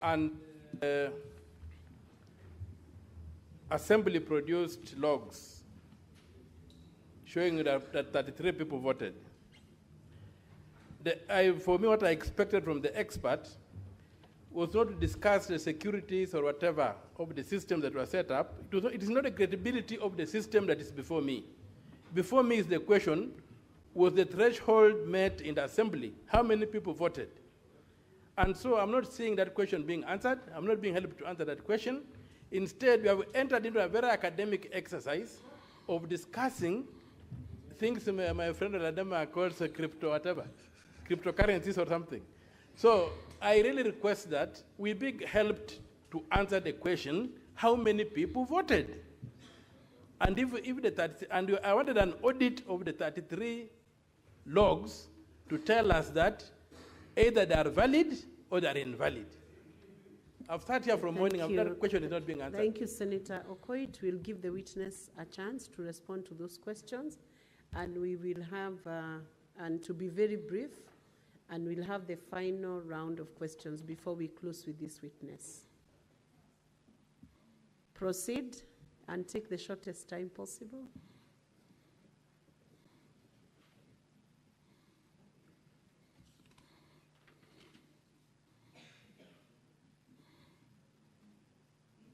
And Assembly produced logs showing that 33 people voted. For me, what I expected from the expert was not to discuss the securities or whatever of the system that was set up. It is not the credibility of the system that is before me. Before me is the question, was the threshold met in the assembly? How many people voted? And so I'm not seeing that question being answered. I'm not being helped to answer that question. Instead, we have entered into a very academic exercise of discussing things my friend Ladema calls cryptocurrencies or something. So I really request that we be helped to answer the question, how many people voted? And I wanted an audit of the 33 logs to tell us that either they are valid or they are invalid. I've sat here from morning, that question is not being answered. Thank you, Senator Okoit. We'll give the witness a chance to respond to those questions, and we will have, and to be very brief, and we'll have the final round of questions before we close with this witness. Proceed and take the shortest time possible.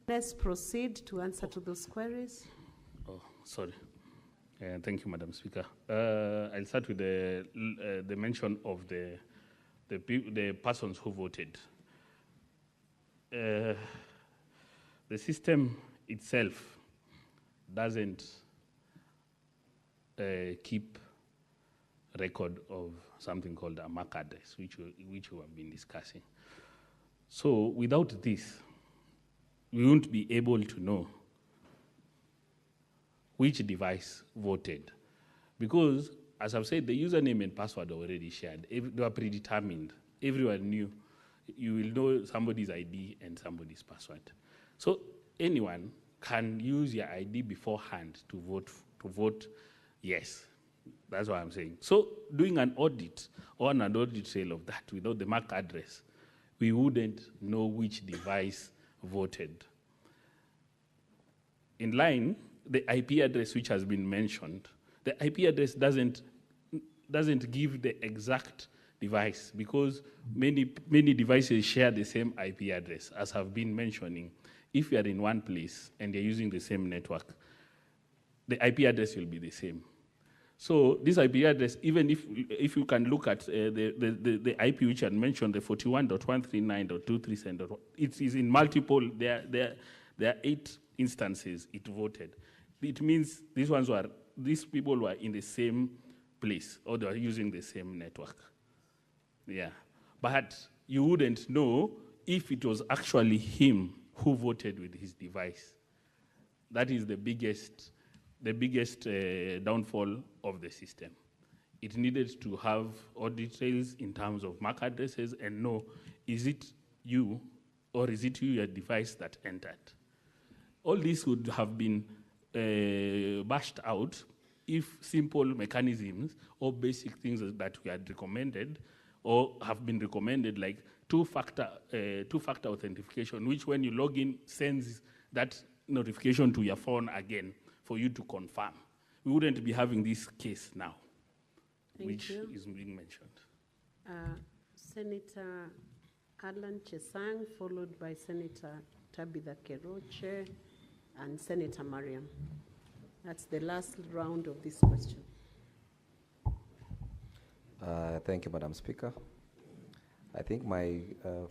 Let's proceed to answer to those queries. Oh, sorry. Thank you, Madam Speaker. I'll start with the mention of the persons who voted. The system itself doesn't keep record of something called a MAC address, which we have been discussing. So without this, we won't be able to know which device voted. Because, as I've said, the username and password are already shared. They were predetermined. Everyone knew. You will know somebody's ID and somebody's password. So anyone can use your ID beforehand to vote yes. That's what I'm saying. So doing an audit or an audit trail of that without the MAC address, we wouldn't know which device voted. In line, the IP address which has been mentioned, the IP address doesn't give the exact device because many devices share the same IP address, as I've been mentioning. If you are in one place and you're using the same network, the IP address will be the same. So this IP address, even if you can look at the IP which I mentioned, the 41.139.237, it is in multiple. There are 8 instances it voted. It means these people were in the same place or they were using the same network. Yeah, but you wouldn't know if it was actually him who voted with his device. That is the biggest downfall of the system. It needed to have audit trails in terms of MAC addresses and know, is it you or is it your device that entered? All this would have been bashed out if simple mechanisms or basic things that we had recommended or have been recommended, like two-factor authentication, which when you log in sends that notification to your phone again for you to confirm. We wouldn't be having this case now, which is being mentioned. Senator Alan Chesang, followed by Senator Tabitha Keroche and Senator Mariam. That's the last round of this question. Thank you, Madam Speaker. I think my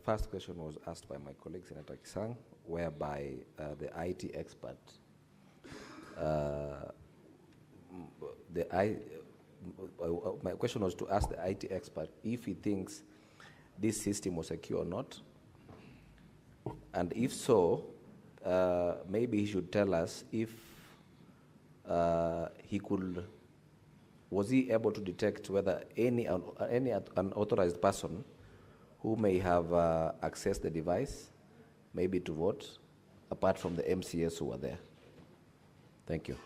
first question was asked by my colleague, Senator Kisang, whereby the IT expert, my question was to ask the IT expert if he thinks this system was secure or not. And if so, maybe he should tell us if was he able to detect whether any unauthorized person who may have accessed the device, maybe to vote, apart from the MCS who were there. Thank you,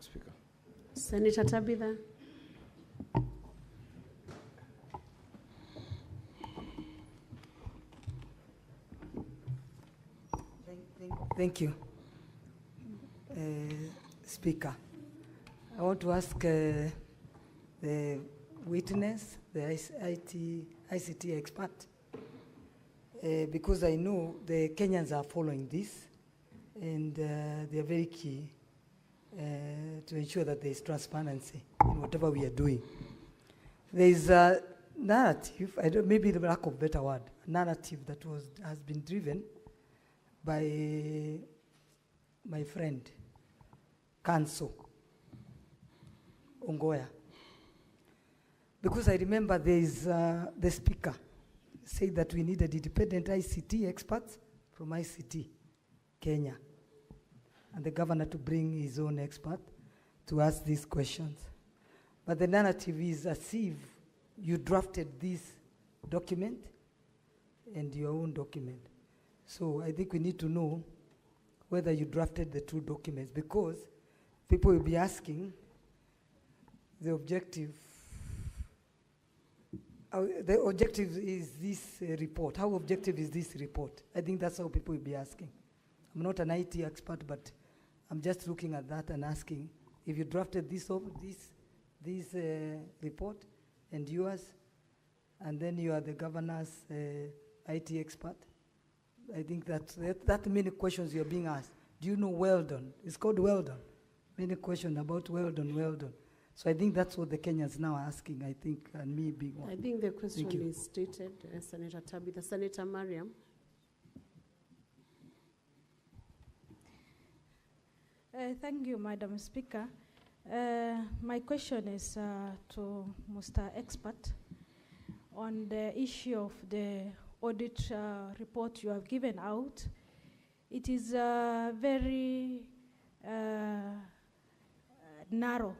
Speaker. Senator Tabitha. Thank you, Speaker. I want to ask the witness, the ICT expert, because I know the Kenyans are following this, and they are very key to ensure that there is transparency in whatever we are doing. There is a narrative, maybe the lack of better word, narrative that has been driven by my friend, Kanso Ongoya. Because I remember there is the speaker said that we needed independent ICT experts from ICT Kenya, and the governor to bring his own expert to ask these questions. But the narrative is as if you drafted this document and your own document. So I think we need to know whether you drafted the two documents, because people will be asking the objective. The objective is this report. How objective is this report? I think that's how people will be asking. I'm not an IT expert, but I'm just looking at that and asking if you drafted this report and yours, and then you are the governor's IT expert. I think that many questions you're being asked. Do you know Weldon? It's called Weldon. Many questions about Weldon. So I think that's what the Kenyans now are asking, I think, and me being one. I think the question is stated, Senator Tabitha. Senator Mariam. Thank you, Madam Speaker. My question is to Mr. Expert on the issue of the audit report you have given out. It is very narrow.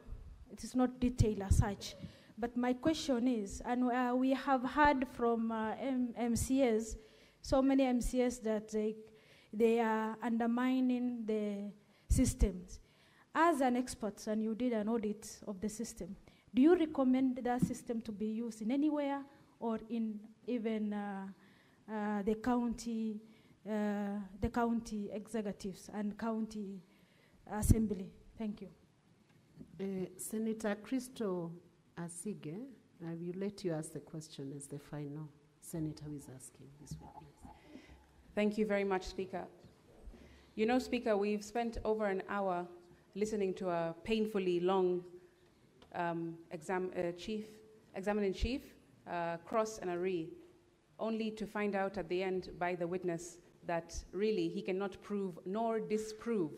It is not detailed as such. But my question is, and we have heard from MCAs, so many MCAs that they are undermining the systems. As an expert, and you did an audit of the system, do you recommend that system to be used in anywhere, or in even the county executives and county assembly? Thank you. Senator Crystal Asige, I will let you ask the question as the final senator who is asking this witness. Thank you very much, Speaker. You know, Speaker, we've spent over an hour listening to a painfully long examiner-in-chief, Cross and Aree, only to find out at the end by the witness that really he cannot prove nor disprove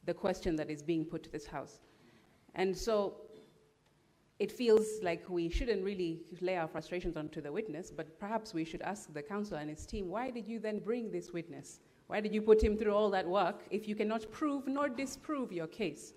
the question that is being put to this House. And so it feels like we shouldn't really lay our frustrations onto the witness, but perhaps we should ask the counsel and his team, why did you then bring this witness? Why did you put him through all that work if you cannot prove nor disprove your case?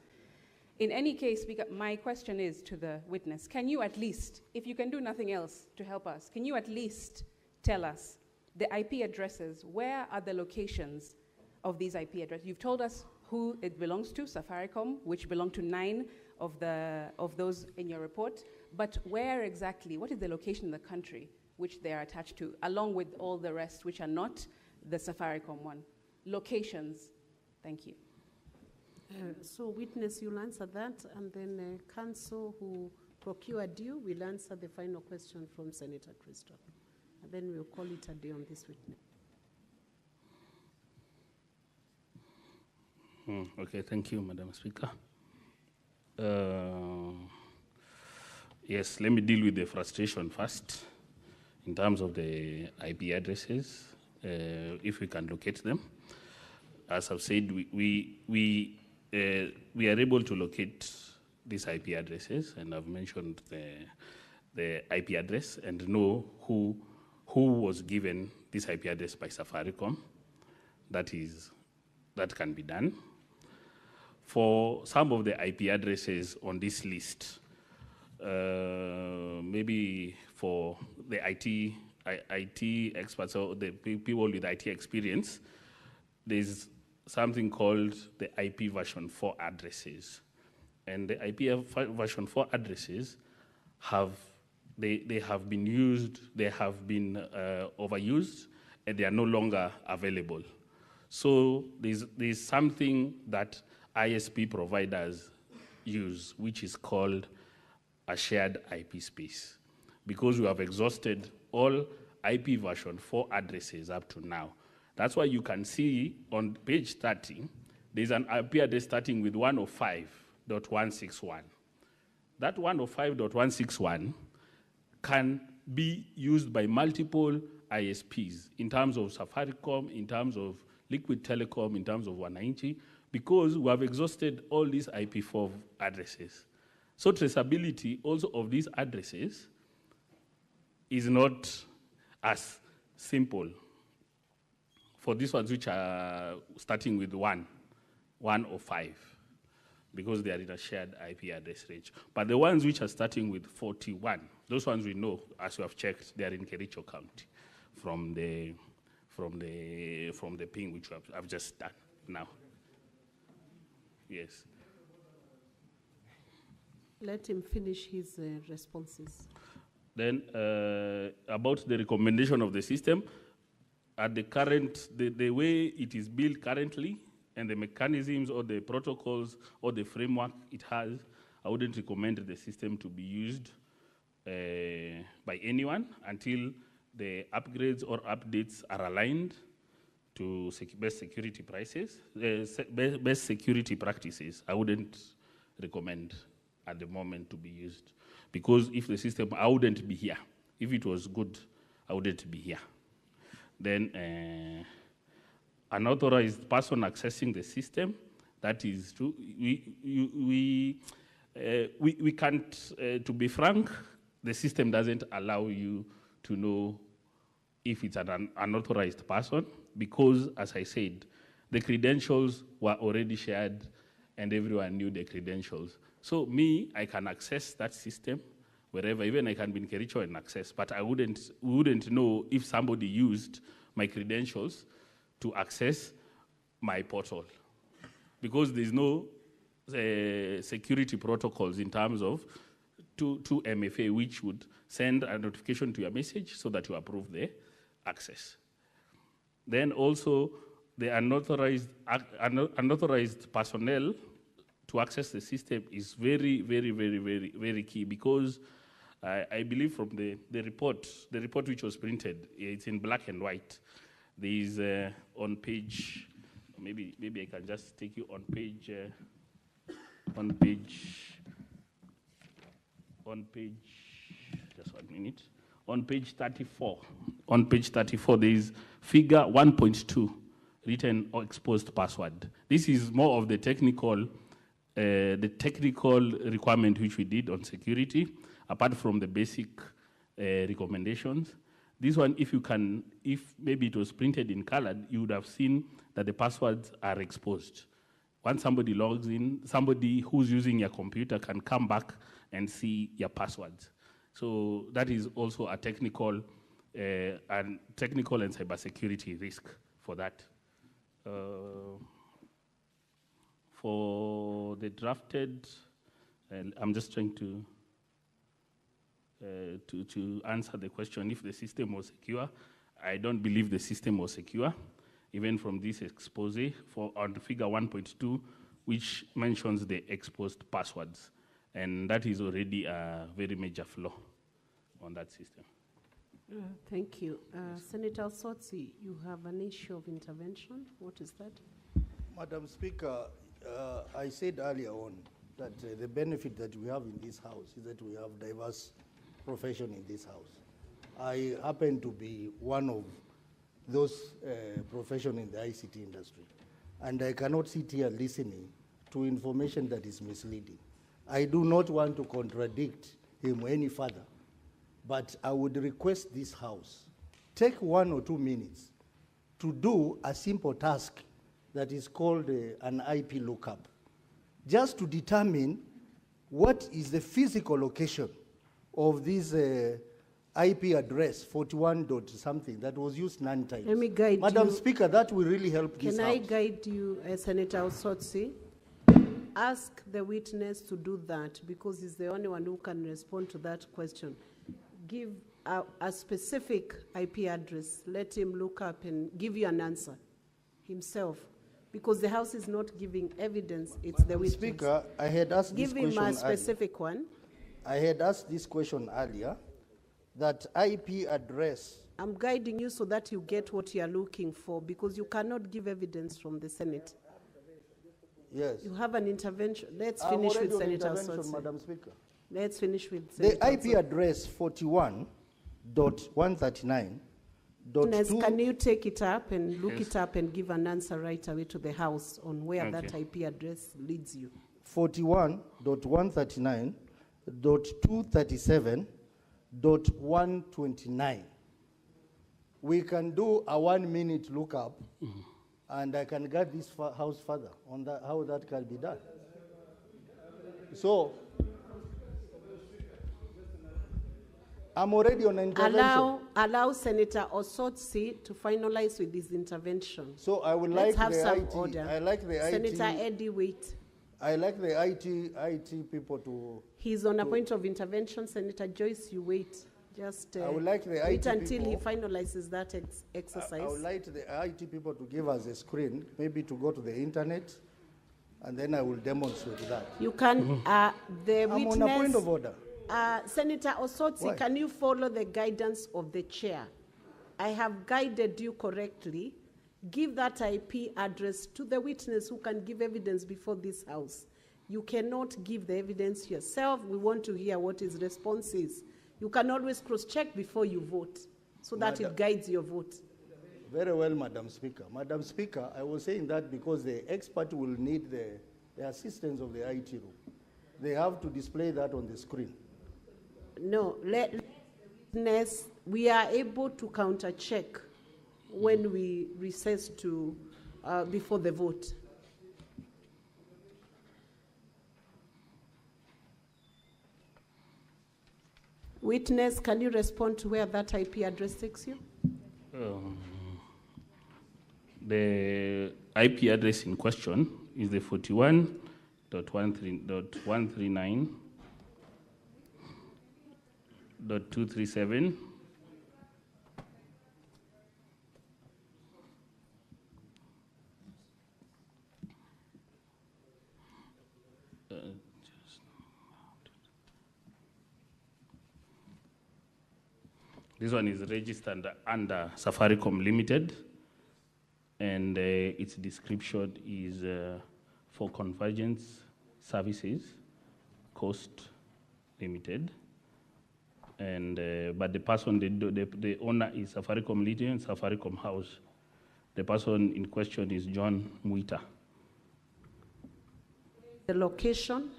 In any case, my question is to the witness, can you at least, if you can do nothing else to help us, can you at least tell us the IP addresses? Where are the locations of these IP addresses? You've told us who it belongs to, Safaricom, which belong to 9 of those in your report, but where exactly, what is the location in the country which they are attached to, along with all the rest which are not the Safaricom one? Locations. Thank you. So witness, you'll answer that, and then counsel who procured you will answer the final question from Senator Crystal. And then we'll call it a day on this witness. Okay, thank you, Madam Speaker. Yes, let me deal with the frustration first in terms of the IP addresses, if we can locate them. As I've said, we are able to locate these IP addresses, and I've mentioned the IP address and know who was given this IP address by Safaricom. That can be done. For some of the IP addresses on this list, maybe for the IT experts or the people with IT experience, there's something called the IP version 4 addresses. And the IP version 4 addresses they have been used, they have been overused, and they are no longer available. So there's something that ISP providers use, which is called a shared IP space. Because we have exhausted all IP version 4 addresses up to now. That's why you can see on page 30, there's an IP address starting with 105.161. That 105.161 can be used by multiple ISPs in terms of Safaricom, in terms of Liquid Telecom, in terms of 190, because we have exhausted all these IP4 addresses. So traceability also of these addresses is not as simple for these ones which are starting with 105, because they are in a shared IP address range. But the ones which are starting with 41, those ones we know, as we have checked, they are in Kericho County from the ping which I've just done now. Yes. Let him finish his responses. Then about the recommendation of the system, at the current, the way it is built currently, and the mechanisms or the protocols or the framework it has, I wouldn't recommend the system to be used by anyone until the upgrades or updates are aligned to best security best security practices. I wouldn't recommend at the moment to be used, because if the system, I wouldn't be here. If it was good, I wouldn't be here. Then an authorized person accessing the system, that is true. We can't, to be frank, the system doesn't allow you to know if it's an unauthorized person, because, as I said, the credentials were already shared and everyone knew the credentials. So me, I can access that system wherever, even I can be in Kericho and access, but we wouldn't know if somebody used my credentials to access my portal, because there's no security protocols in terms of to MFA, which would send a notification to your message so that you approve the access. Then also, the unauthorized personnel to access the system is very, very, very, very, very key, because I believe from the report which was printed, it's in black and white. There is on page, maybe I can just take you on page, just 1 minute. On page 34. On page 34, there is figure 1.2, written or exposed password. This is more of the technical requirement which we did on security, apart from the basic recommendations. This one, if maybe it was printed in colored, you would have seen that the passwords are exposed. Once somebody logs in, somebody who's using your computer can come back and see your passwords. So that is also a technical and cybersecurity risk for that. For the drafted, I'm just trying to answer the question if the system was secure. I don't believe the system was secure, even from this expose on figure 1.2, which mentions the exposed passwords. And that is already a very major flaw on that system. Thank you. Senator Sotsi, you have an issue of intervention. What is that? Madam Speaker, I said earlier on that the benefit that we have in this house is that we have diverse profession in this house. I happen to be one of those profession in the ICT industry, and I cannot sit here listening to information that is misleading. I do not want to contradict him any further, but I would request this house take 1 or 2 minutes to do a simple task that is called an IP lookup, just to determine what is the physical location of this IP address 41 something that was used 9 times. Let me guide Madam you. Speaker, that will really help this Can house. I guide you, Senator Osotsi? Ask the witness to do that, because he's the only one who can respond to that question. Give a specific IP address. Let him look up and give you an answer. himself, because the House is not giving evidence, it's the witness. Speaker, I had asked Give this him question a specific one. I had asked this question earlier, that IP address. I'm guiding you so that you get what you are looking for, because you cannot give evidence from the Senate. Yes. You have an intervention. Let's I'm finish already with on Senator intervention, Sotsi. Madam Speaker. Let's finish with The Senator IP Sotsi. address 41.139. Witness, can you take it up and look it up and give an answer right away to the House on where that IP address leads you? 41.139.237.129. We can do a 1 minute lookup, and I can guide this House further on that, how that can be done. So, I'm already on intervention. Allow Senator Osotsi to finalize with his intervention. So I would Let's like have the some IT. order. I like the Senator IT. Eddie, wait. I like the IT people to. He's on a point of intervention. Senator Joyce, you wait. Just I would like the wait IT until he people. finalizes that exercise. I would like the IT people to give us a screen, maybe to go to the internet, and then I will demonstrate that. You can, the I'm witness. on a point of order. Senator Osotsi, Why? can you follow the guidance of the chair? I have guided you correctly. Give that IP address to the witness who can give evidence before this House. You cannot give the evidence yourself. We want to hear what his response is. You can always cross-check before you vote, so that it guides your vote. Very well, Madam Speaker. Madam Speaker, I was saying that because the expert will need the assistance of the IT room. They have to display that on the screen. No, witness, we are able to counter-check when we recess to before the vote. Witness, can you respond to where that IP address takes you? The IP address in question is the 41.139.237. This one is registered under Safaricom Limited, and its description is for convergence services, cost limited. And but the person, the owner is Safaricom Limited and Safaricom House. The person in question is John Muita. The location?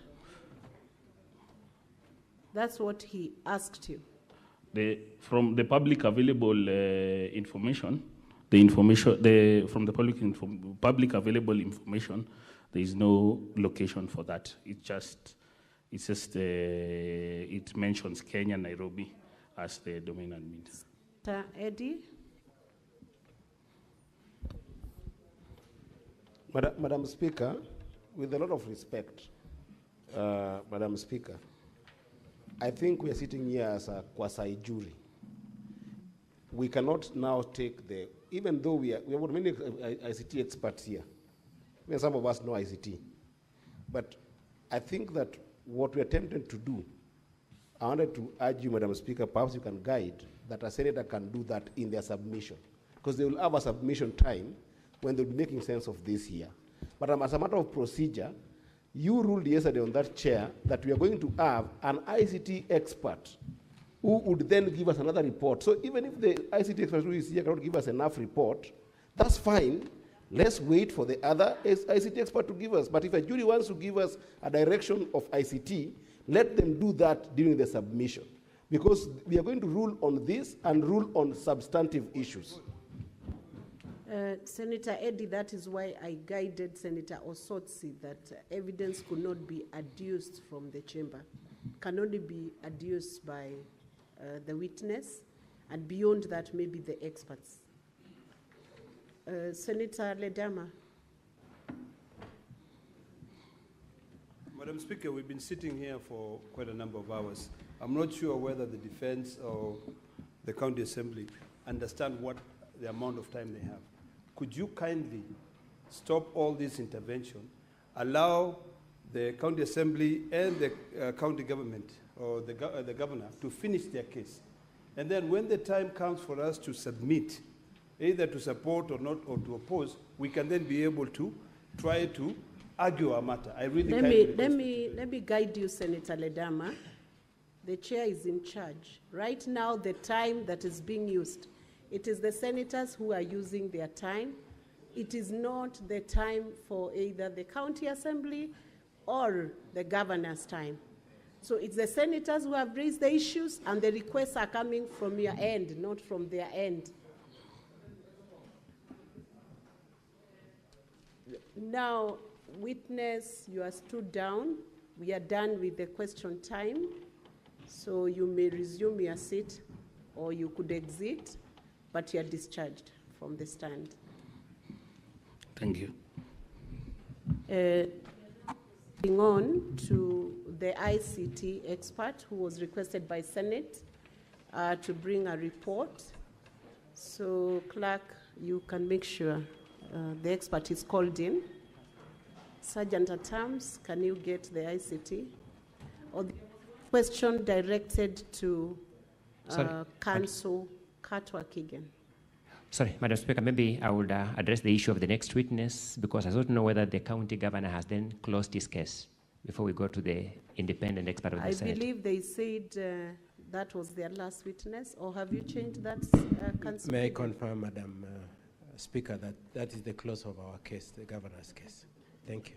That's what he asked you. From the public available information, from the public available information, there is no location for that. It mentions Kenya, Nairobi as the domain admin. Eddie? Madam Speaker, with a lot of respect, Madam Speaker, I think we are sitting here as a quasi-jury. We cannot now take even though we have many ICT experts here, even some of us know ICT, but I think that what we are attempting to do, I wanted to urge you, Madam Speaker, perhaps you can guide that a senator can do that in their submission, because they will have a submission time when they'll be making sense of this here. But as a matter of procedure, you ruled yesterday on that chair that we are going to have an ICT expert who would then give us another report. So even if the ICT expert who is here cannot give us enough report, that's fine. Let's wait for the other ICT expert to give us. But if a jury wants to give us a direction of ICT, let them do that during the submission. Because we are going to rule on this and rule on substantive issues. Senator Eddie, that is why I guided Senator Osotsi that evidence could not be adduced from the chamber, can only be adduced by the witness, and beyond that, maybe the experts. Senator Ledama. Madam Speaker, we've been sitting here for quite a number of hours. I'm not sure whether the defense or the county assembly understand what the amount of time they have. could you kindly stop all this intervention, allow the county assembly and the county government or the governor to finish their case. And then when the time comes for us to submit, either to support or not, or to oppose, we can then be able to try to argue our matter. I really let me guide you, Senator Ledama. The chair is in charge. Right now, the time that is being used, it is the senators who are using their time. It is not the time for either the county assembly or the governor's time. So it's the senators who have raised the issues, and the requests are coming from your end, not from their end. Now, witness, you are stood down. We are done with the question time. So you may resume your seat, or you could exit, but you are discharged from the stand. Thank you. Moving on to the ICT expert who was requested by Senate to bring a report. So, clerk, you can make sure the expert is called in. Sergeant at Arms, can you get the ICT? Or the question directed to Council Katwa Kigen. Sorry, Madam Speaker, maybe I would address the issue of the next witness, because I don't know whether the county governor has then closed his case before we go to the independent expert of the Senate. I believe they said that was their last witness, or have you changed that, Council? May I confirm, Madam Speaker, that that is the close of our case, the governor's case. Thank you.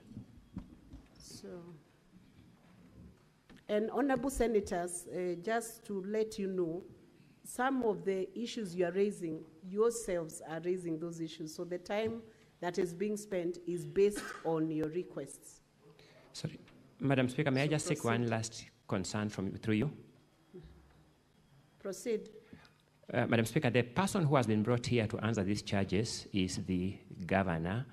So, and honorable senators, just to let you know, some of the issues you are raising, yourselves are raising those issues. So the time that is being spent is based on your requests. Sorry, Madam Speaker, may I just take one last concern through you? Proceed. Madam Speaker, the person who has been brought here to answer these charges is the governor.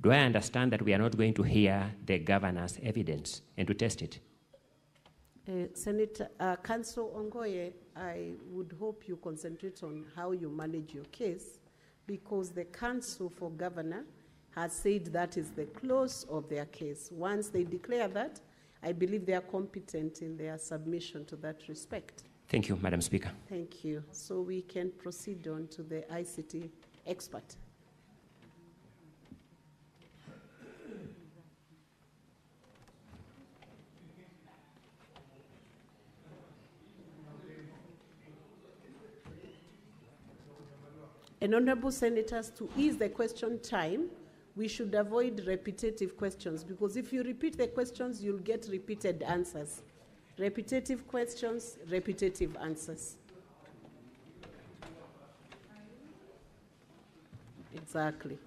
Do I understand that we are not going to hear the governor's evidence and to test it? Senator, Council Ongoye, I would hope you concentrate on how you manage your case, because the Council for Governor has said that is the close of their case. Once they declare that, I believe they are competent in their submission to that respect. Thank you, Madam Speaker. Thank you. So we can proceed on to the ICT expert. And honorable senators, to ease the question time, we should avoid repetitive questions, because if you repeat the questions, you'll get repeated answers. Repetitive questions, repetitive answers. Exactly.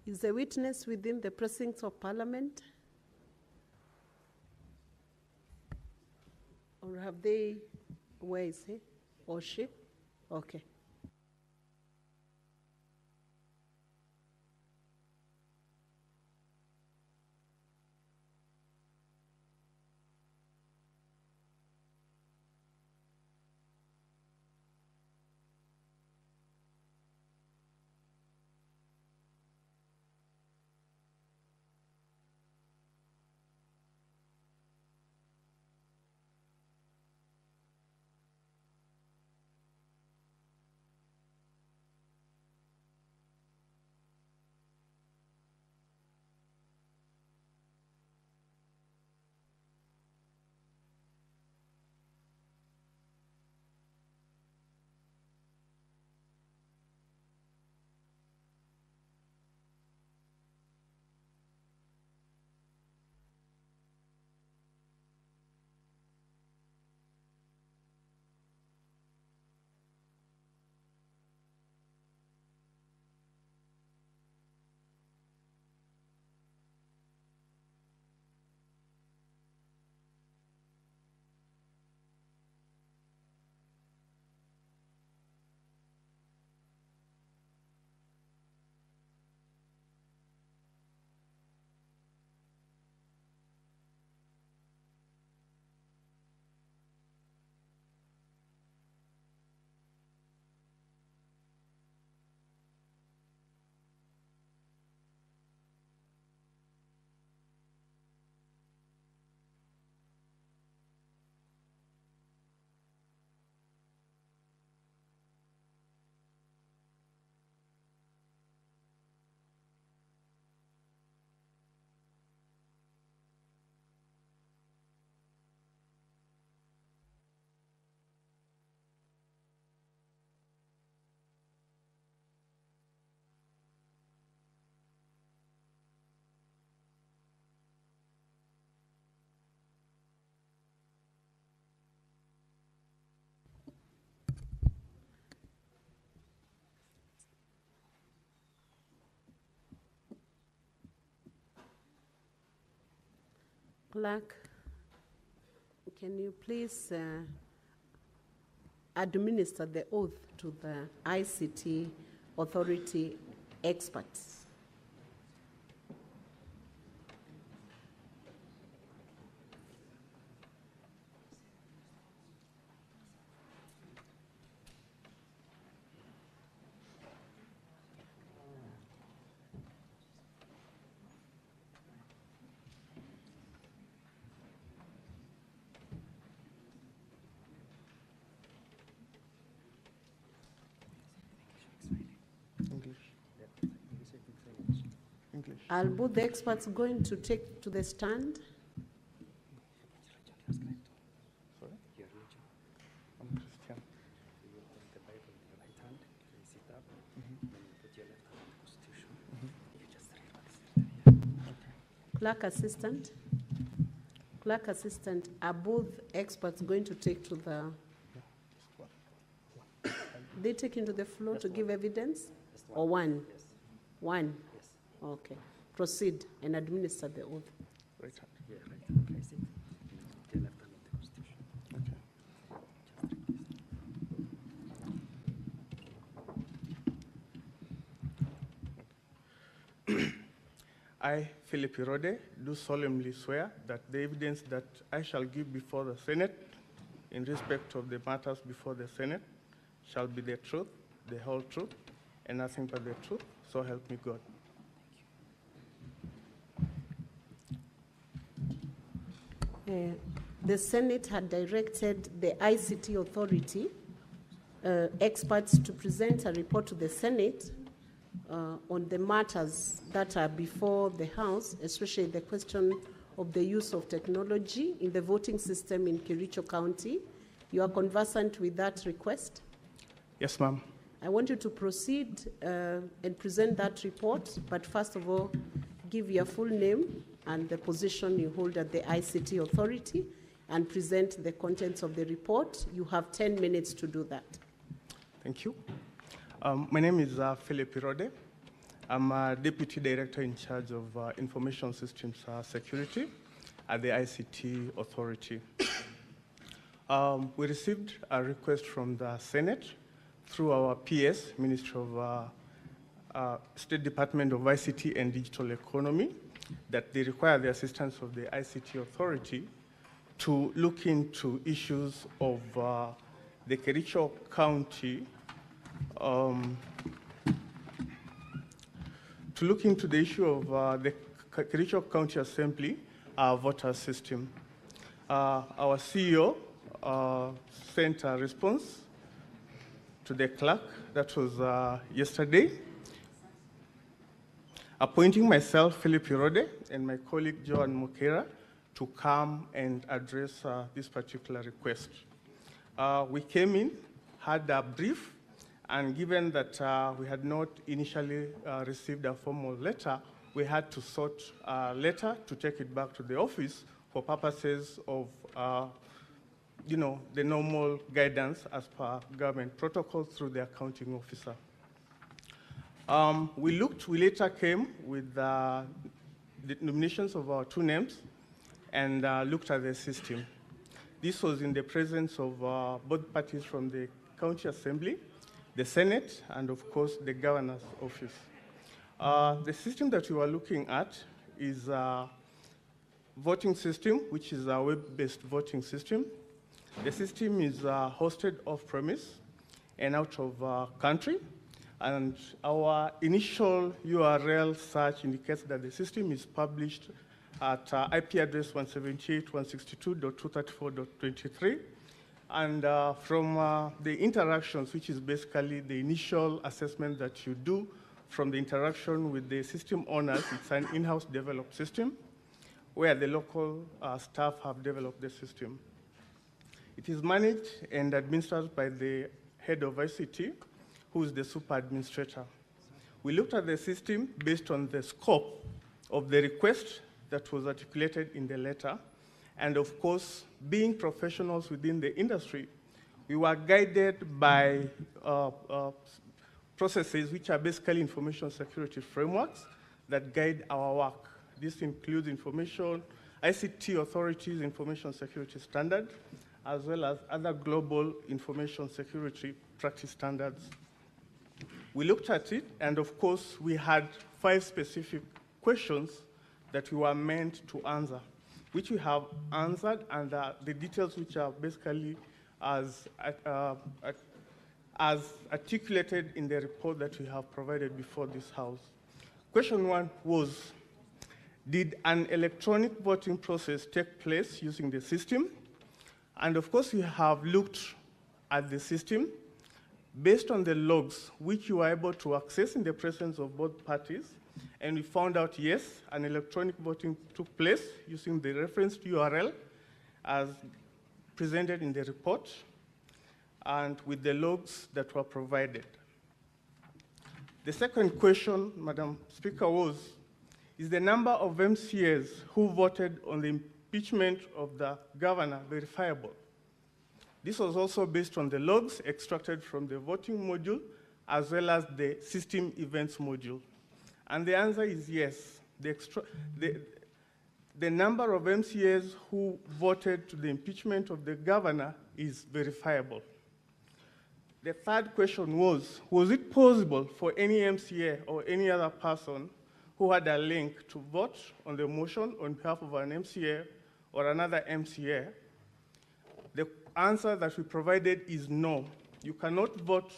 Is the witness within the precincts of Parliament? Or have they, where is he or she? Okay. Clerk, can you please administer the oath to the ICT authority experts? Are both the experts going to take to the stand? Clerk assistant? Clerk assistant, are both experts going to take to the... They take into the floor to give evidence? Or one? Yes. One? Yes. Okay. Proceed and administer the oath. Right hand. Yeah, right hand. Place it. The left hand of the Constitution. Okay. I, Philip Irode, do solemnly swear that the evidence that I shall give before the Senate in respect of the matters before the Senate shall be the truth, the whole truth, and nothing but the truth, so help me God. The Senate had directed the ICT authority experts to present a report to the Senate on the matters that are before the House, especially the question of the use of technology in the voting system in Kericho County. You are conversant with that request? Yes, ma'am. I want you to proceed and present that report, but first of all, give your full name and the position you hold at the ICT authority and present the contents of the report. You have 10 minutes to do that. Thank you. My name is Philip Irode. I'm a Deputy Director in charge of Information Systems Security at the ICT Authority. We received a request from the Senate through our PS, Ministry of State Department of ICT and Digital Economy, that they require the assistance of the ICT Authority to look into issues of the Kericho County, to look into the issue of the Kericho County Assembly voter system. Our CEO sent a response to the clerk, that was yesterday, appointing myself, Philip Irode, and my colleague, Joan Mokera, to come and address this particular request. We came in, had a brief, and given that we had not initially received a formal letter, we had to sort a letter to take it back to the office for purposes of the normal guidance as per government protocol through the accounting officer. We later came with the nominations of our 2 names and looked at the system. This was in the presence of both parties from the County Assembly, the Senate, and of course the Governor's Office. The system that we were looking at is a voting system, which is a web-based voting system. The system is hosted off-premise and out of country, and our initial URL search indicates that the system is published at IP address 178.162.234.23. And from the interactions, which is basically the initial assessment that you do from the interaction with the system owners, it's an in-house developed system where the local staff have developed the system. It is managed and administered by the head of ICT, who is the super administrator. We looked at the system based on the scope of the request that was articulated in the letter. And of course, being professionals within the industry, we were guided by processes which are basically information security frameworks that guide our work. This includes ICT authorities' information security standard, as well as other global information security practice standards. We looked at it, and of course, we had 5 specific questions that we were meant to answer, which we have answered, and the details which are basically as articulated in the report that we have provided before this House. Question 1 was, did an electronic voting process take place using the system? And of course, we have looked at the system based on the logs which you were able to access in the presence of both parties, and we found out, yes, an electronic voting took place using the referenced URL as presented in the report and with the logs that were provided. The second question, Madam Speaker, was, is the number of MCAs who voted on the impeachment of the governor verifiable? This was also based on the logs extracted from the voting module as well as the system events module. And the answer is yes. The number of MCAs who voted to the impeachment of the governor is verifiable. The third question was it possible for any MCA or any other person who had a link to vote on the motion on behalf of an MCA or another MCA? The answer that we provided is no. You cannot vote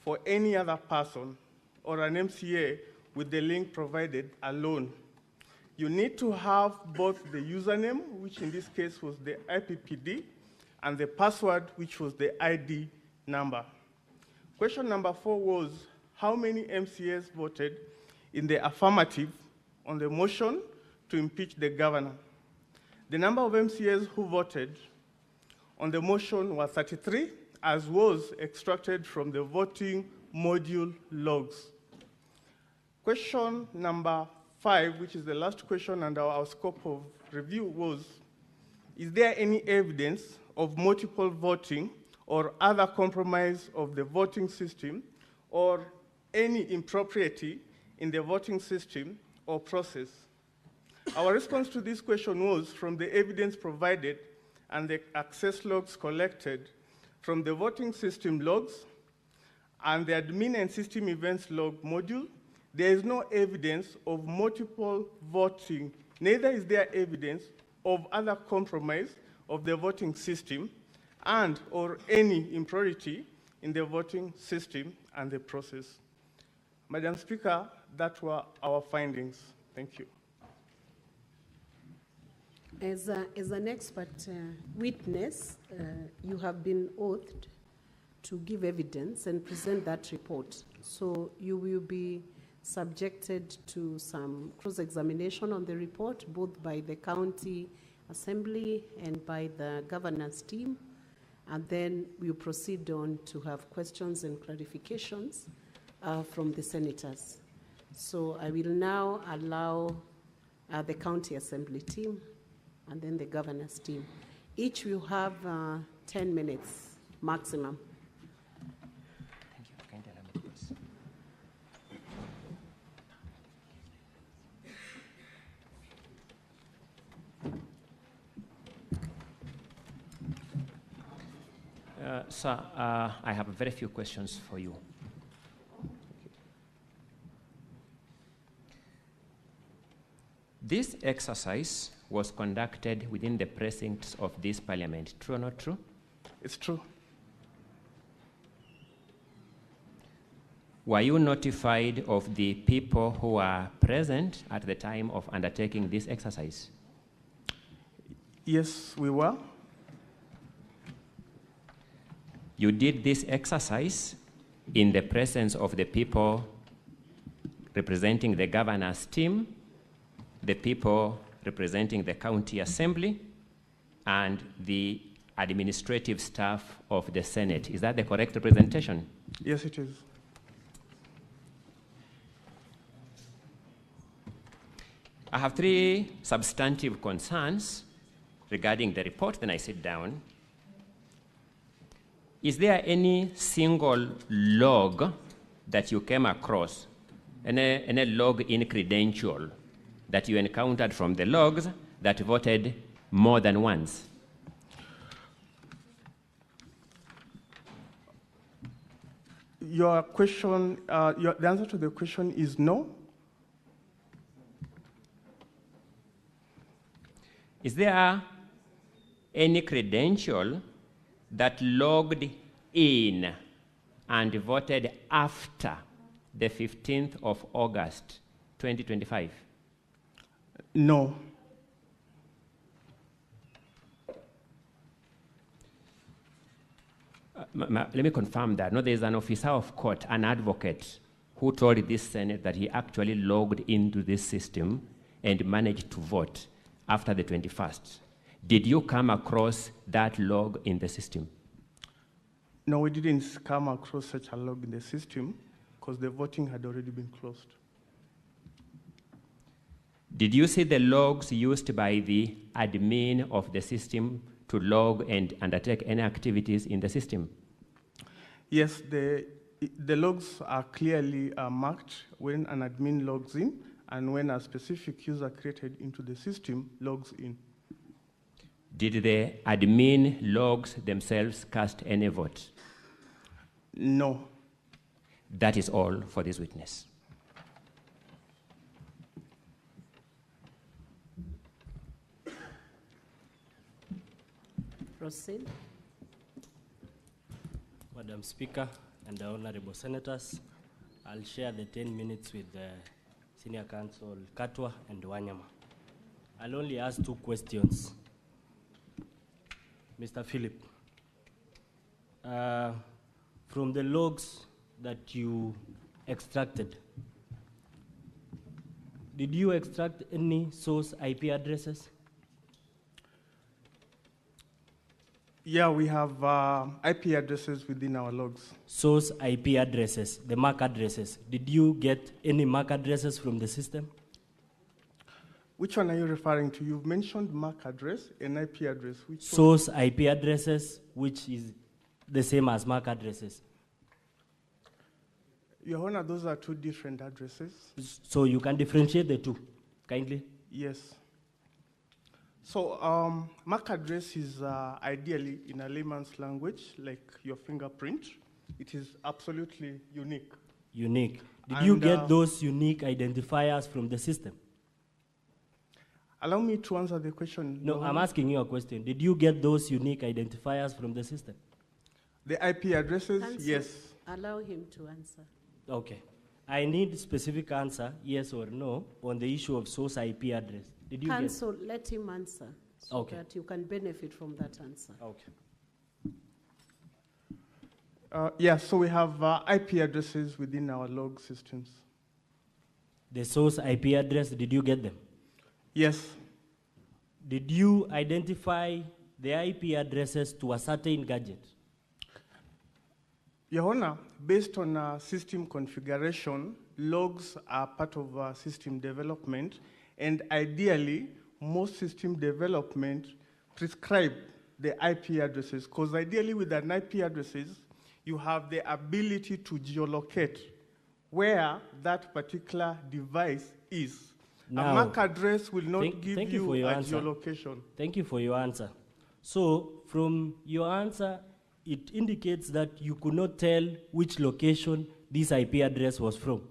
for any other person or an MCA with the link provided alone. You need to have both the username, which in this case was the IPPD, and the password, which was the ID number. Question number 4 was, how many MCAs voted in the affirmative on the motion to impeach the governor? The number of MCAs who voted on the motion was 33, as was extracted from the voting module logs. Question number 5, which is the last question under our scope of review, was, is there any evidence of multiple voting or other compromise of the voting system or any impropriety in the voting system or process? Our response to this question was from the evidence provided and the access logs collected from the voting system logs and the admin and system events log module, there is no evidence of multiple voting. Neither is there evidence of other compromise of the voting system and or any impurity in the voting system and the process. Madam Speaker, that were our findings. Thank you. As an expert witness, you have been oathed to give evidence and present that report. So you will be subjected to some cross-examination on the report, both by the county assembly and by the governance team. And then we'll proceed on to have questions and clarifications from the senators. So I will now allow the county assembly team and then the governance team. Each will have 10 minutes maximum. Thank you. Sir, I have very few questions for you. This exercise was conducted within the precincts of this parliament. True or not true? It's true. Were you notified of the people who were present at the time of undertaking this exercise? Yes, we were. You did this exercise in the presence of the people representing the governor's team, the people representing the county assembly, and the administrative staff of the Senate. Is that the correct representation? Yes, it is. I have three substantive concerns regarding the report, then I sit down. Is there any single log that you came across, any log-in credential that you encountered from the logs that voted more than once? Your question, the answer to the question is no. Is there any credential that logged in and voted after the 15th of August, 2025? No. Let me confirm that. No, there's an officer of court, an advocate, who told this Senate that he actually logged into this system and managed to vote after the 21st. Did you come across that log in the system? No, we didn't come across such a log in the system because the voting had already been closed. Did you see the logs used by the admin of the system to log and undertake any activities in the system? Yes, the logs are clearly marked when an admin logs in and when a specific user created into the system logs in. Did the admin logs themselves cast any vote? No. That is all for this witness. Proceed. Madam Speaker and the honorable senators, I'll share the 10 minutes with Senior Counsel Katwa and Wanyama. I'll only ask two questions. Mr. Philip, from the logs that you extracted, did you extract any source IP addresses? Yeah, we have IP addresses within our logs. Source IP addresses, the MAC addresses. Did you get any MAC addresses from the system? Which one are you referring to? You've mentioned MAC address and IP address. Which source one? IP addresses, which is the same as MAC addresses. Your Honor, those are two different addresses. So you can differentiate the two, kindly? Yes. So MAC address is ideally, in a layman's language, like your fingerprint. It is absolutely unique. Unique. Did you get those unique identifiers from the system? Allow me to answer the question. No, I'm asking you a question. Did you get those unique identifiers from the system? The IP addresses, yes. Allow him to answer. Okay. I need specific answer, yes or no, on the issue of source IP address. Did you Counsel, let him answer so Okay. that you can benefit from that answer. Okay. Yeah, so we have IP addresses within our log systems. The source IP address, did you get them? Yes. Did you identify the IP addresses to a certain gadget? Your Honor, based on system configuration, logs are part of system development, and ideally, most system development prescribe the IP addresses, because ideally with an IP addresses, you have the ability to geolocate where that particular device is. Now, a MAC address will not give you a geolocation. Thank you for your answer. So, from your answer, it indicates that you could not tell which location this IP address was from.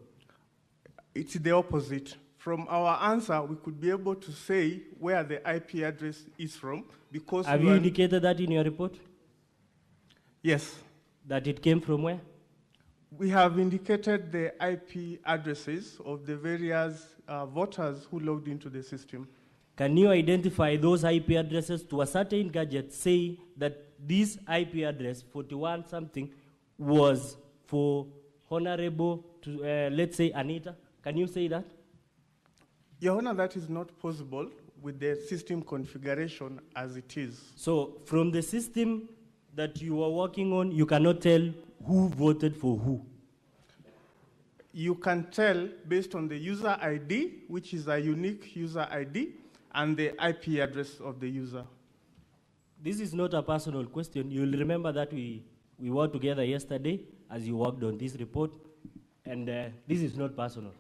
It's the opposite. From our answer, we could be able to say where the IP address is from, because have you indicated that in your report? Yes. That it came from where? We have indicated the IP addresses of the various voters who logged into the system. Can you identify those IP addresses to a certain gadget, say that this IP address, 41 something, was for Honorable, let's say, Anita? Can you say that? Your Honor, that is not possible with the system configuration as it is. So, from the system that you are working on, you cannot tell who voted for who? You can tell based on the user ID, which is a unique user ID, and the IP address of the user. This is not a personal question. You'll remember that we were together yesterday as you worked on this report, and this is not personal.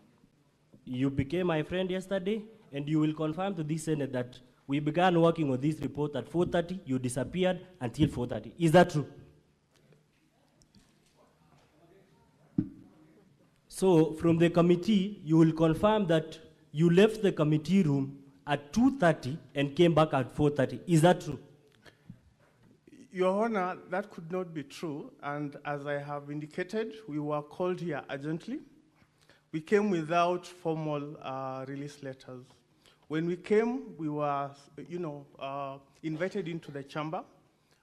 You became my friend yesterday, and you will confirm to this Senate that we began working on this report at 4:30, you disappeared until 4:30. Is that true? So from the committee, you will confirm that you left the committee room at 2:30 and came back at 4:30. Is that true? Your Honor, that could not be true, and as I have indicated, we were called here urgently. We came without formal release letters. When we came, we were, invited into the chamber.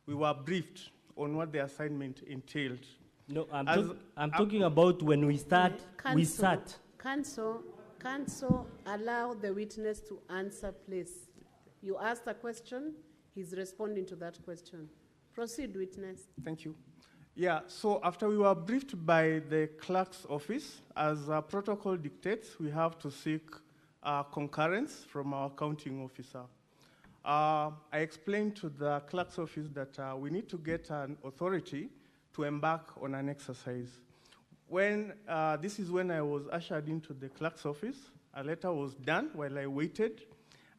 We were briefed on what the assignment entailed. No, I'm talking about when we start. We sat. Counsel, allow the witness to answer, please. You asked a question. He's responding to that question. Proceed, witness. Thank you. Yeah, so after we were briefed by the clerk's office, as protocol dictates, we have to seek concurrence from our counting officer. I explained to the clerk's office that we need to get an authority to embark on an exercise. This is when I was ushered into the clerk's office. A letter was done while I waited,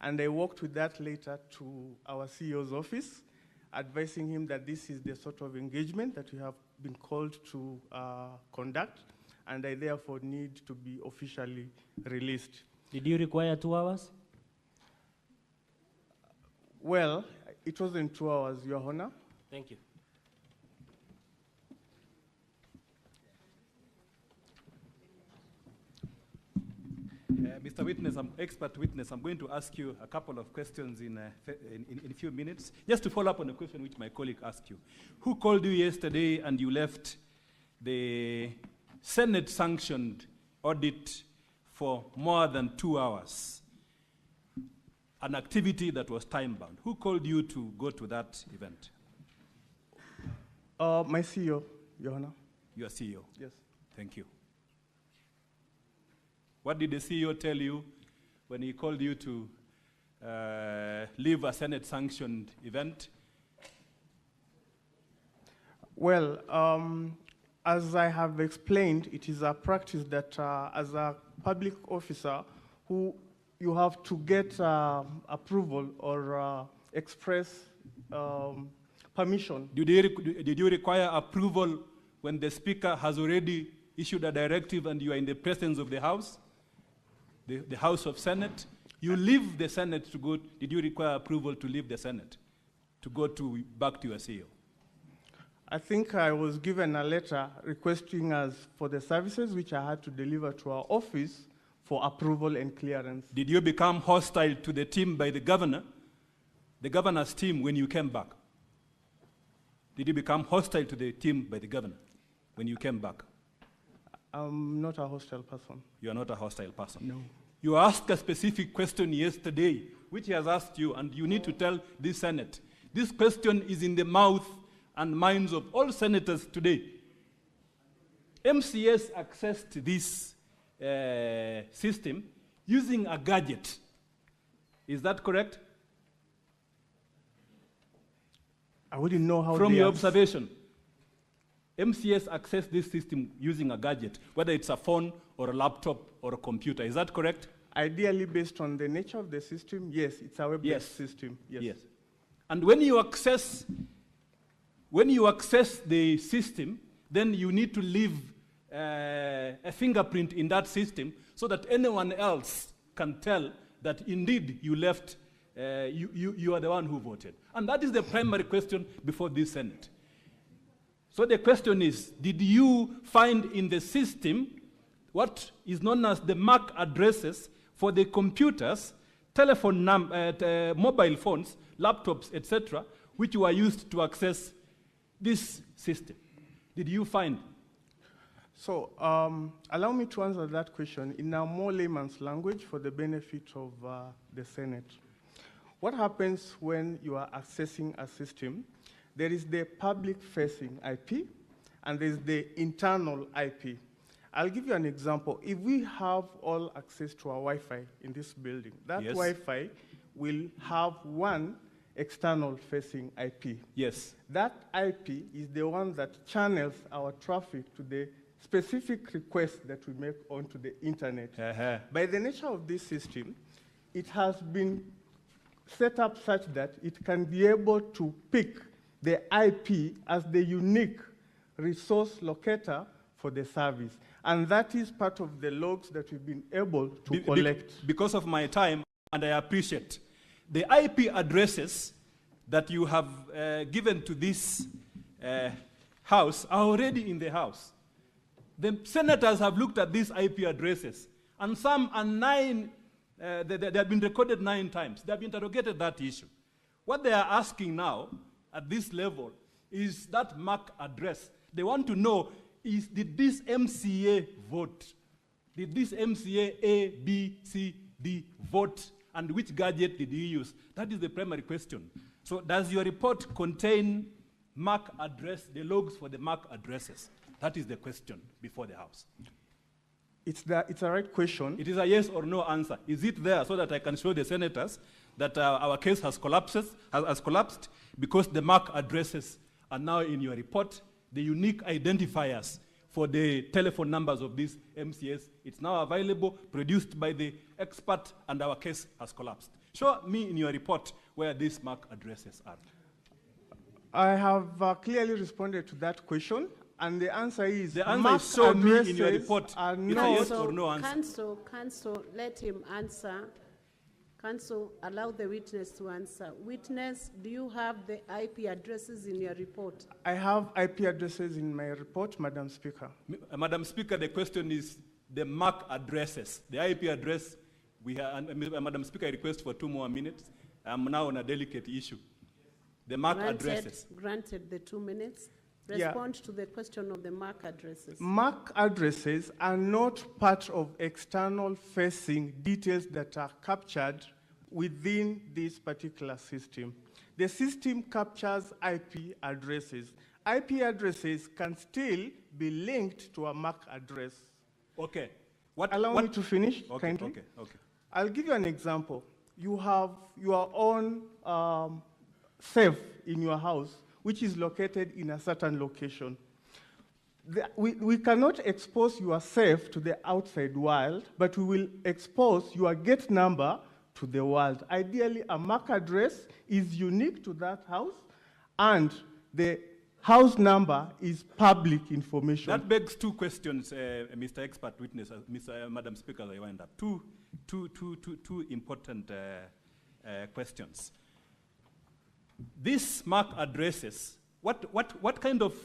and I walked with that letter to our CEO's office, advising him that this is the sort of engagement that we have been called to conduct, and I therefore need to be officially released. Did you require 2 hours? Well, it wasn't 2 hours, Your Honor. Thank you. Mr. Witness, expert witness, I'm going to ask you a couple of questions in a few minutes. Just to follow up on a question which my colleague asked you. Who called you yesterday and you left the Senate-sanctioned audit for more than 2 hours? An activity that was time-bound. Who called you to go to that event? My CEO, Your Honor. Your CEO? Yes. Thank you. What did the CEO tell you when he called you to leave a Senate-sanctioned event? Well, As I have explained, it is a practice that as a public officer, who you have to get approval or express permission. Did you require approval when the Speaker has already issued a directive and you are in the presence of the House, the House of Senate? You leave the Senate to go. Did you require approval to leave the Senate, to go back to your CEO? I think I was given a letter requesting us for the services which I had to deliver to our office for approval and clearance. Did you become hostile to the team by the governor, the governor's team, when you came back? Did you become hostile to the team by the governor when you came back? I'm not a hostile person. You are not a hostile person? No. You asked a specific question yesterday, which he has asked you, and you need to tell the Senate. This question is in the mouth and minds of all senators today. MCS accessed this system using a gadget. Is that correct? I wouldn't know how. From your observation, MCS accessed this system using a gadget, whether it's a phone or a laptop or a computer. Is that correct? Ideally, based on the nature of the system, yes, it's a web-based system. Yes. And when you access the system, then you need to leave a fingerprint in that system so that anyone else can tell that indeed you left, you are the one who voted. And that is the primary question before this Senate. So the question is, did you find in the system what is known as the MAC addresses for the computers, telephone mobile phones, laptops, etc., which were used to access this system? Did you find? So allow me to answer that question in a more layman's language for the benefit of the Senate. What happens when you are accessing a system? There is the public-facing IP, and there's the internal IP. I'll give you an example. If we have all access to our Wi-Fi in this building, that Wi-Fi will have one external-facing IP. Yes. That IP is the one that channels our traffic to the specific requests that we make onto the internet. By the nature of this system, it has been set up such that it can be able to pick the IP as the unique resource locator for the service. And that is part of the logs that we've been able to collect. Because of my time, and I appreciate, the IP addresses that you have given to this House are already in the House. The senators have looked at these IP addresses, and some are they have been recorded 9 times. They have interrogated that issue. What they are asking now, at this level, is that MAC address. They want to know, did this MCA vote? Did this MCA A, B, C, D vote? And which gadget did he use? That is the primary question. So does your report contain MAC address, the logs for the MAC addresses? That is the question before the House. It's a right question. It is a yes or no answer. Is it there so that I can show the senators that our case has collapsed because the MAC addresses are now in your report, the unique identifiers for the telephone numbers of these MCS. It's now available, produced by the expert, and our case has collapsed. Show me in your report where these MAC addresses are. I have clearly responded to that question, and the answer is the answer is show me in your report. Are it's no. a yes or no answer. Counsel, let him answer. Counsel, allow the witness to answer. Witness, do you have the IP addresses in your report? I have IP addresses in my report, Madam Speaker. Madam Speaker, the question is the MAC addresses. The IP address, Madam Speaker, I request for 2 more minutes. I'm now on a delicate issue. The MAC addresses. Granted the 2 minutes. Respond to the question of the MAC addresses. MAC addresses are not part of external facing details that are captured within this particular system. The system captures IP addresses. IP addresses can still be linked to a MAC address. Okay. Allow me to finish, okay, kindly. Okay. I'll give you an example. You have your own safe in your house, which is located in a certain location. we cannot expose yourself to the outside world, but we will expose your gate number to the world. Ideally, a MAC address is unique to that house, and the house number is public information. That begs two questions, Mr. Expert Witness, Madam Speaker, I wind up. Two important questions. These MAC addresses, what kind of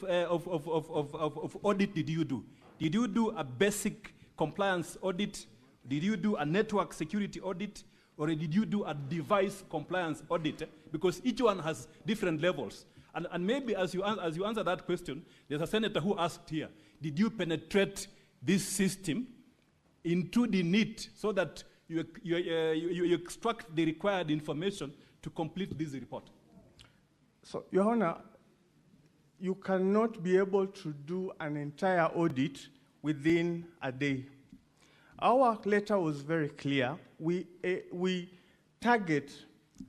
audit did you do? Did you do a basic compliance audit? Did you do a network security audit? Or did you do a device compliance audit? Because each one has different levels. And maybe as you answer that question, there's a senator who asked here, did you penetrate this system into the NIT so that you extract the required information to complete this report? So, Your Honor, you cannot be able to do an entire audit within a day. Our letter was very clear. We target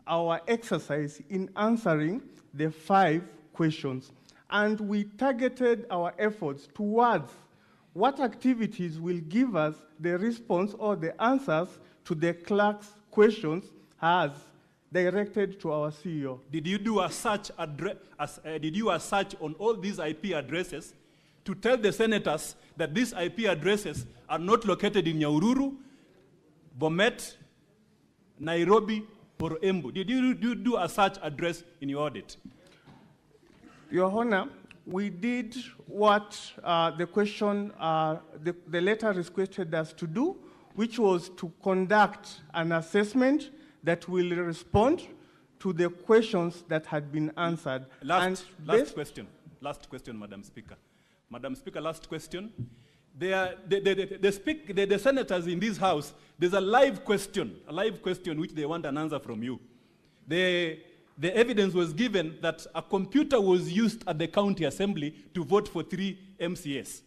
our exercise in answering the 5 questions, and we targeted our efforts towards what activities will give us the response or the answers to the clerk's questions as directed to our CEO. Did you do a search on all these IP addresses to tell the senators that these IP addresses are not located in Nyahururu, Bomet, Nairobi, or Embu? Did you do a search address in your audit? Your Honor, we did what the question, the letter requested us to do, which was to conduct an assessment that will respond to the questions that had been answered. Last question, Madam Speaker. Madam Speaker, last question. The senators in this House, there's a live question which they want an answer from you. The evidence was given that a computer was used at the county assembly to vote for 3 MCS.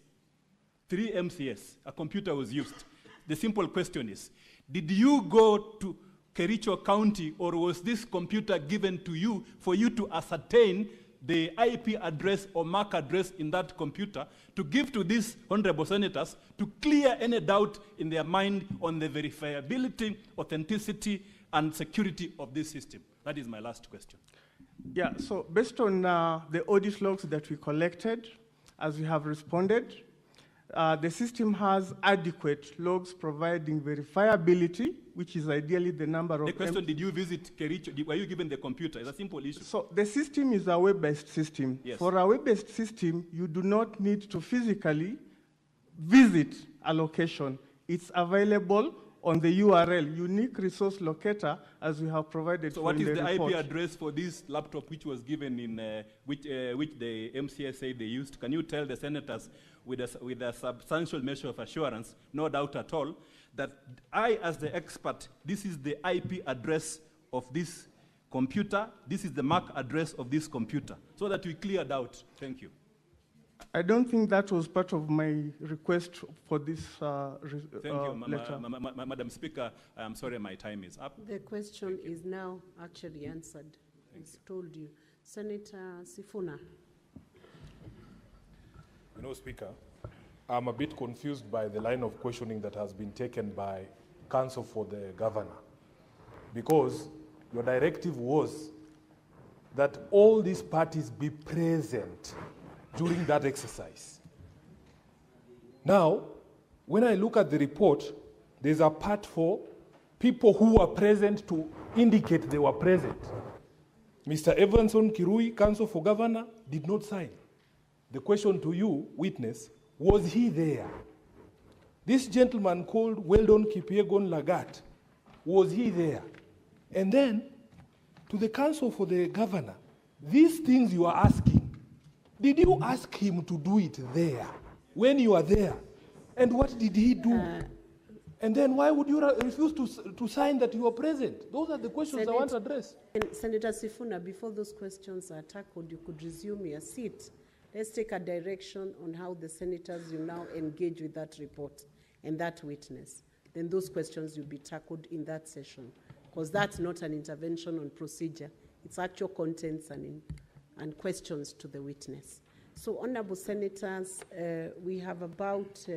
3 MCS, a computer was used. The simple question is, did you go to Kericho County, or was this computer given to you for you to ascertain the IP address or MAC address in that computer to give to these honorable senators to clear any doubt in their mind on the verifiability, authenticity, and security of this system? That is my last question. Yeah, so based on the audit logs that we collected, as we have responded, the system has adequate logs providing verifiability, which is ideally the number of... The question, did you visit Kericho? Were you given the computer? It's a simple issue. So the system is a web-based system. Yes. For a web-based system, you do not need to physically visit a location. It's available on the URL, unique resource locator, as we have provided. So what is the report. IP address for this laptop which was given in, which the MCS said they used? Can you tell the senators with a substantial measure of assurance, no doubt at all, that I, as the expert, this is the IP address of this computer, this is the MAC address of this computer, so that we clear doubt? Thank you. I don't think that was part of my request for this Thank you, letter. Madam Speaker. I'm sorry, my time is up. The question is now actually answered. It's told you. Senator Sifuna. You know, Speaker, I'm a bit confused by the line of questioning that has been taken by counsel for the governor, because your directive was that all these parties be present during that exercise. Now, when I look at the report, there's a part for people who were present to indicate they were present. Mr. Evanson Kirui, counsel for governor, did not sign. The question to you, witness, was he there? This gentleman called Weldon Kipiegon Lagat, was he there? And then, to the counsel for the governor, these things you are asking, did you ask him to do it there, when you are there? And what did he do? And then why would you refuse to sign that you are present? Those are the questions I want to address. Senator Sifuna, before those questions are tackled, you could resume your seat. Let's take a direction on how the senators will now engage with that report and that witness. Then those questions will be tackled in that session, because that's not an intervention on procedure. It's actual contents and questions to the witness. So, honorable senators, we have about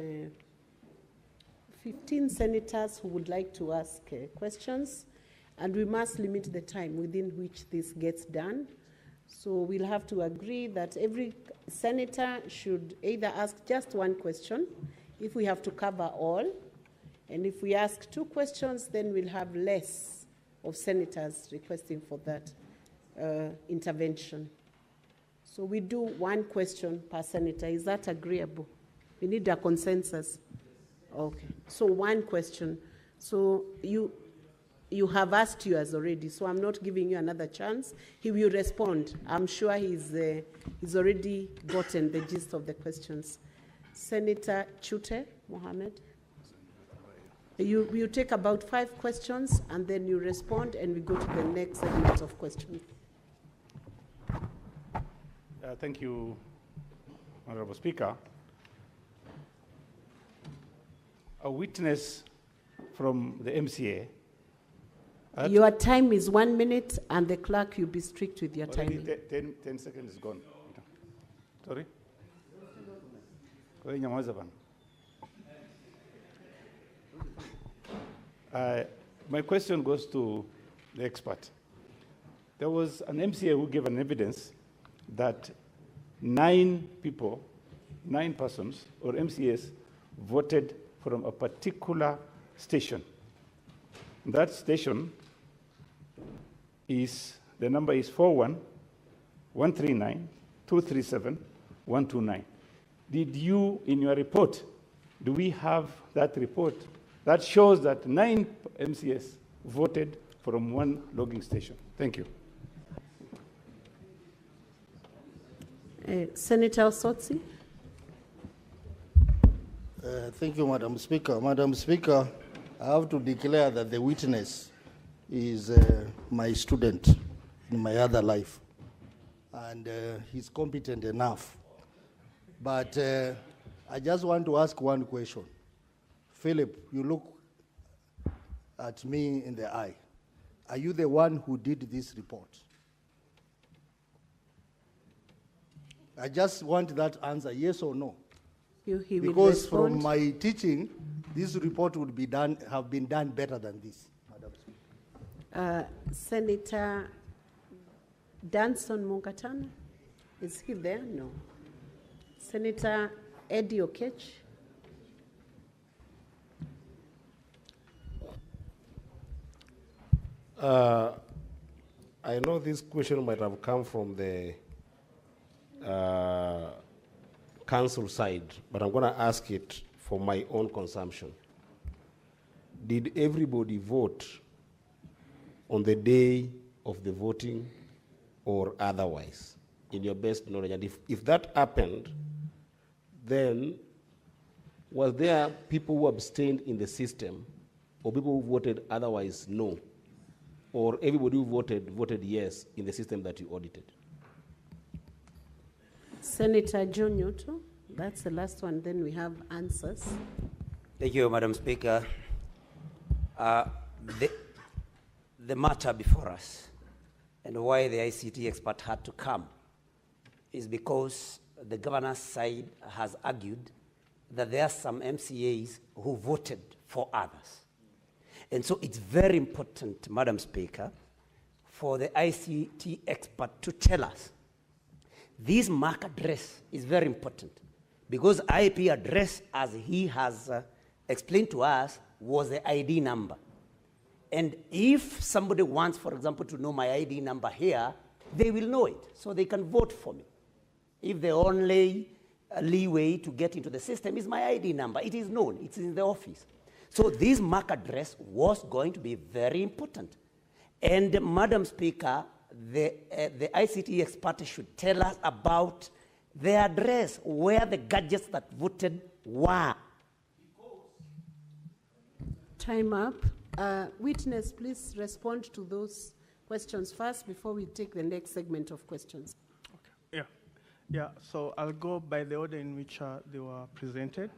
15 senators who would like to ask questions, and we must limit the time within which this gets done. So we'll have to agree that every senator should either ask just one question if we have to cover all, and if we ask 2 questions, then we'll have less of senators requesting for that intervention. So we do 1 question per senator. Is that agreeable? We need a consensus. Okay. So 1 question. So you have asked yours already, so I'm not giving you another chance. He will respond. I'm sure he's already gotten the gist of the questions. Senator Chute Mohammed. You take about 5 questions, and then you respond, and we go to the next segment of questions. Thank you, Honorable Speaker. A witness from the MCA. Your time is 1 minute, and the clerk, you'll be strict with your timing. 10 seconds is gone. Sorry? My question goes to the expert. There was an MCA who gave an evidence that 9 persons, or MCAs, voted from a particular station. That station the number is 41-139-237-129. Did you, in your report, do we have that report that shows that 9 MCAs voted from 1 logging station? Thank you. Senator Osotsi. Thank you, Madam Speaker. Madam Speaker, I have to declare that the witness is my student in my other life, and he's competent enough. But I just want to ask 1 question. Philip, you look at me in the eye. Are you the one who did this report? I just want that answer, yes or no. He will because respond. from my teaching, this report would be have been done better than this, Madam Speaker. Senator Danson Mungatana, is he there? No. Senator Eddie Okech. I know this question might have come from the council side, but I'm going to ask it for my own consumption. Did everybody vote on the day of the voting or otherwise, in your best knowledge? And if that happened, then was there people who abstained in the system, or people who voted otherwise no? Or everybody who voted yes in the system that you audited? Senator John Nyoto, that's the last one, then we have answers. Thank you, Madam Speaker. The matter before us and why the ICT expert had to come is because the governor's side has argued that there are some MCAs who voted for others. And so it's very important, Madam Speaker, for the ICT expert to tell us this MAC address is very important, because IP address, as he has explained to us, was the ID number. And if somebody wants, for example, to know my ID number here, they will know it, so they can vote for me. If the only leeway to get into the system is my ID number, it is known, it's in the office. So this MAC address was going to be very important. And Madam Speaker, the ICT expert should tell us about the address where the gadgets that voted were. Time up. Witness, please respond to those questions first before we take the next segment of questions. Okay. Yeah, so I'll go by the order in which they were presented.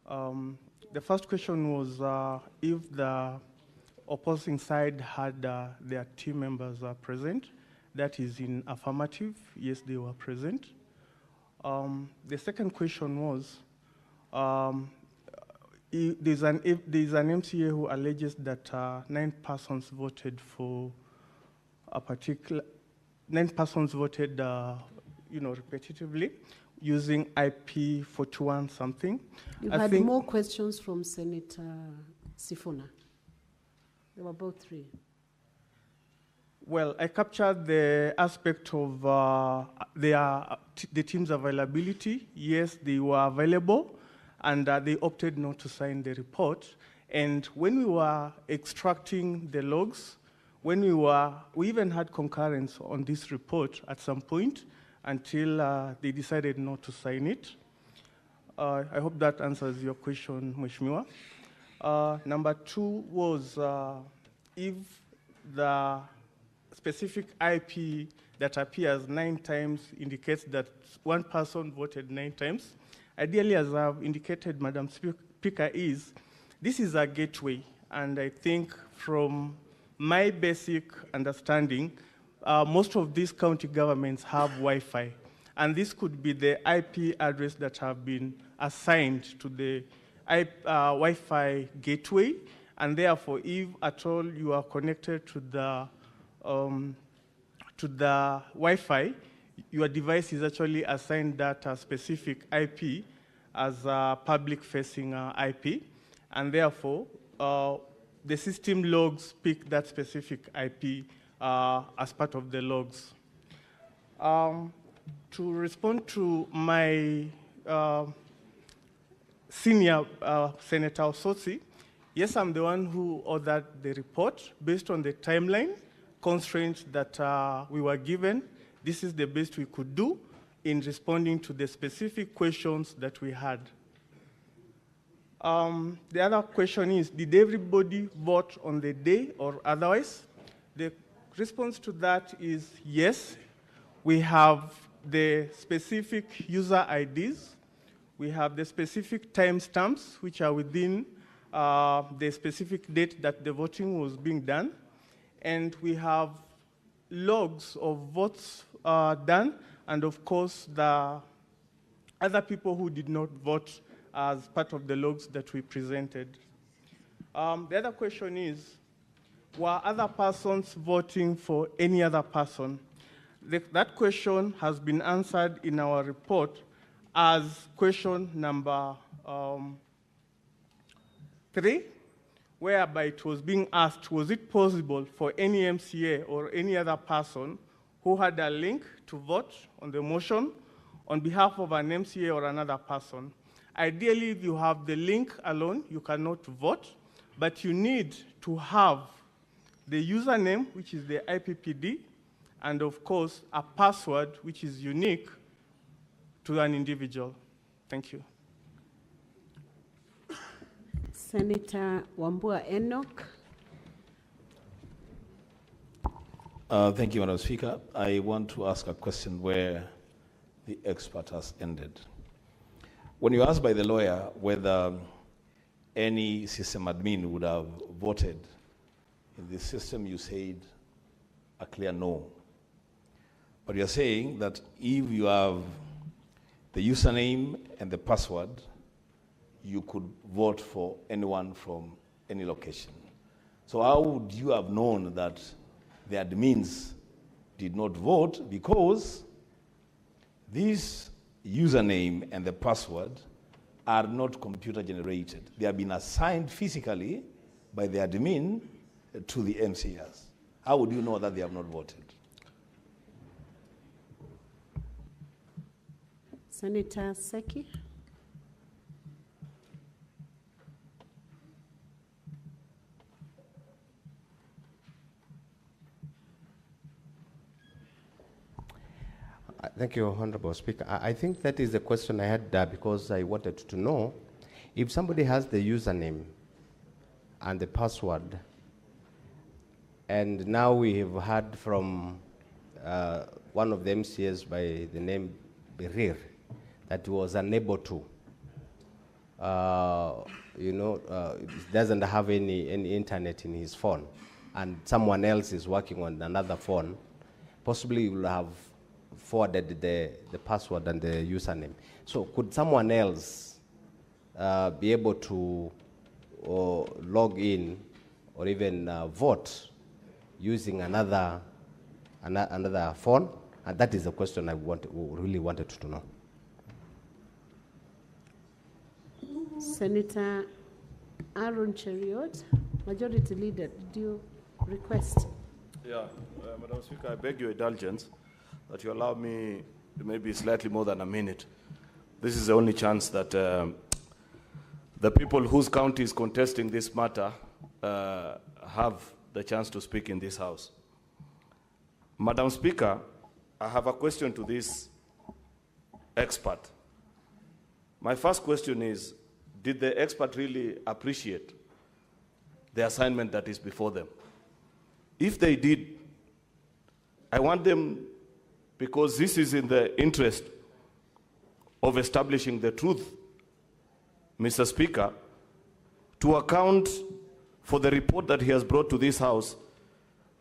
The first question was if the opposing side had their team members present. That is in affirmative. Yes, they were present. The second question was, there's an MCA who alleges that 9 persons voted for a particular, 9 persons voted, repetitively, using IP 41 something. You I had think more questions from Senator Sifuna. There were about 3. Well, I captured the aspect of the team's availability. Yes, they were available, and they opted not to sign the report. And when we were extracting the logs, we even had concurrence on this report at some point until they decided not to sign it. I hope that answers your question, Mheshimiwa. Number 2 was if the specific IP that appears 9 times indicates that one person voted 9 times. Ideally, as I've indicated, Madam Speaker, this is a gateway, and I think from my basic understanding, most of these county governments have Wi-Fi, and this could be the IP address that have been assigned to the Wi-Fi gateway, and therefore, if at all you are connected to the Wi-Fi, your device is actually assigned that specific IP as a public-facing IP, and therefore, the system logs pick that specific IP as part of the logs. To respond to my senior Senator Osotsi, yes, I'm the one who authored the report based on the timeline constraints that we were given. This is the best we could do in responding to the specific questions that we had. The other question is, did everybody vote on the day or otherwise? The response to that is yes. We have the specific user IDs. We have the specific timestamps, which are within the specific date that the voting was being done. And we have logs of votes done, and of course, the other people who did not vote as part of the logs that we presented. The other question is, were other persons voting for any other person? That question has been answered in our report as question number 3, whereby it was being asked, was it possible for any MCA or any other person who had a link to vote on the motion on behalf of an MCA or another person? Ideally, if you have the link alone, you cannot vote, but you need to have the username, which is the IPPD, and of course, a password, which is unique to an individual. Thank you. Senator Wambua Enoch. Thank you, Madam Speaker. I want to ask a question where the expert has ended. When you asked by the lawyer whether any system admin would have voted in the system, you said a clear no. But you're saying that if you have the username and the password, you could vote for anyone from any location. So how would you have known that the admins did not vote? Because this username and the password are not computer generated. They have been assigned physically by the admin to the MCAs. How would you know that they have not voted? Senator Seki. Thank you, Honorable Speaker. I think that is the question I had because I wanted to know if somebody has the username and the password, and now we have heard from one of the MCAs by the name Berir that he was unable to, doesn't have any internet in his phone, and someone else is working on another phone, possibly will have forwarded the password and the username. So could someone else be able to log in or even vote using another phone? And that is the question I really wanted to know. Senator Aaron Cheruiyot, Majority Leader, do you request? Yeah, Madam Speaker, I beg your indulgence that you allow me maybe slightly more than a minute. This is the only chance that the people whose county is contesting this matter have the chance to speak in this House. Madam Speaker, I have a question to this expert. My first question is, did the expert really appreciate the assignment that is before them? If they did, I want them, because this is in the interest of establishing the truth, Mr. Speaker, to account for the report that he has brought to this House,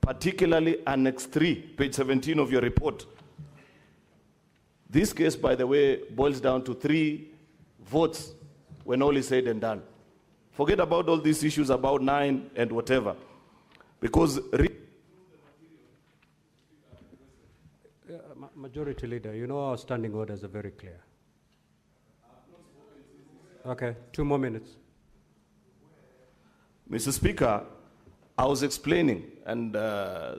particularly Annex 3, page 17 of your report. This case, by the way, boils down to 3 votes when all is said and done. Forget about all these issues about 9 and whatever. Because Majority Leader, you know our standing orders are very clear. Okay, 2 more minutes. Mr. Speaker, I was explaining, and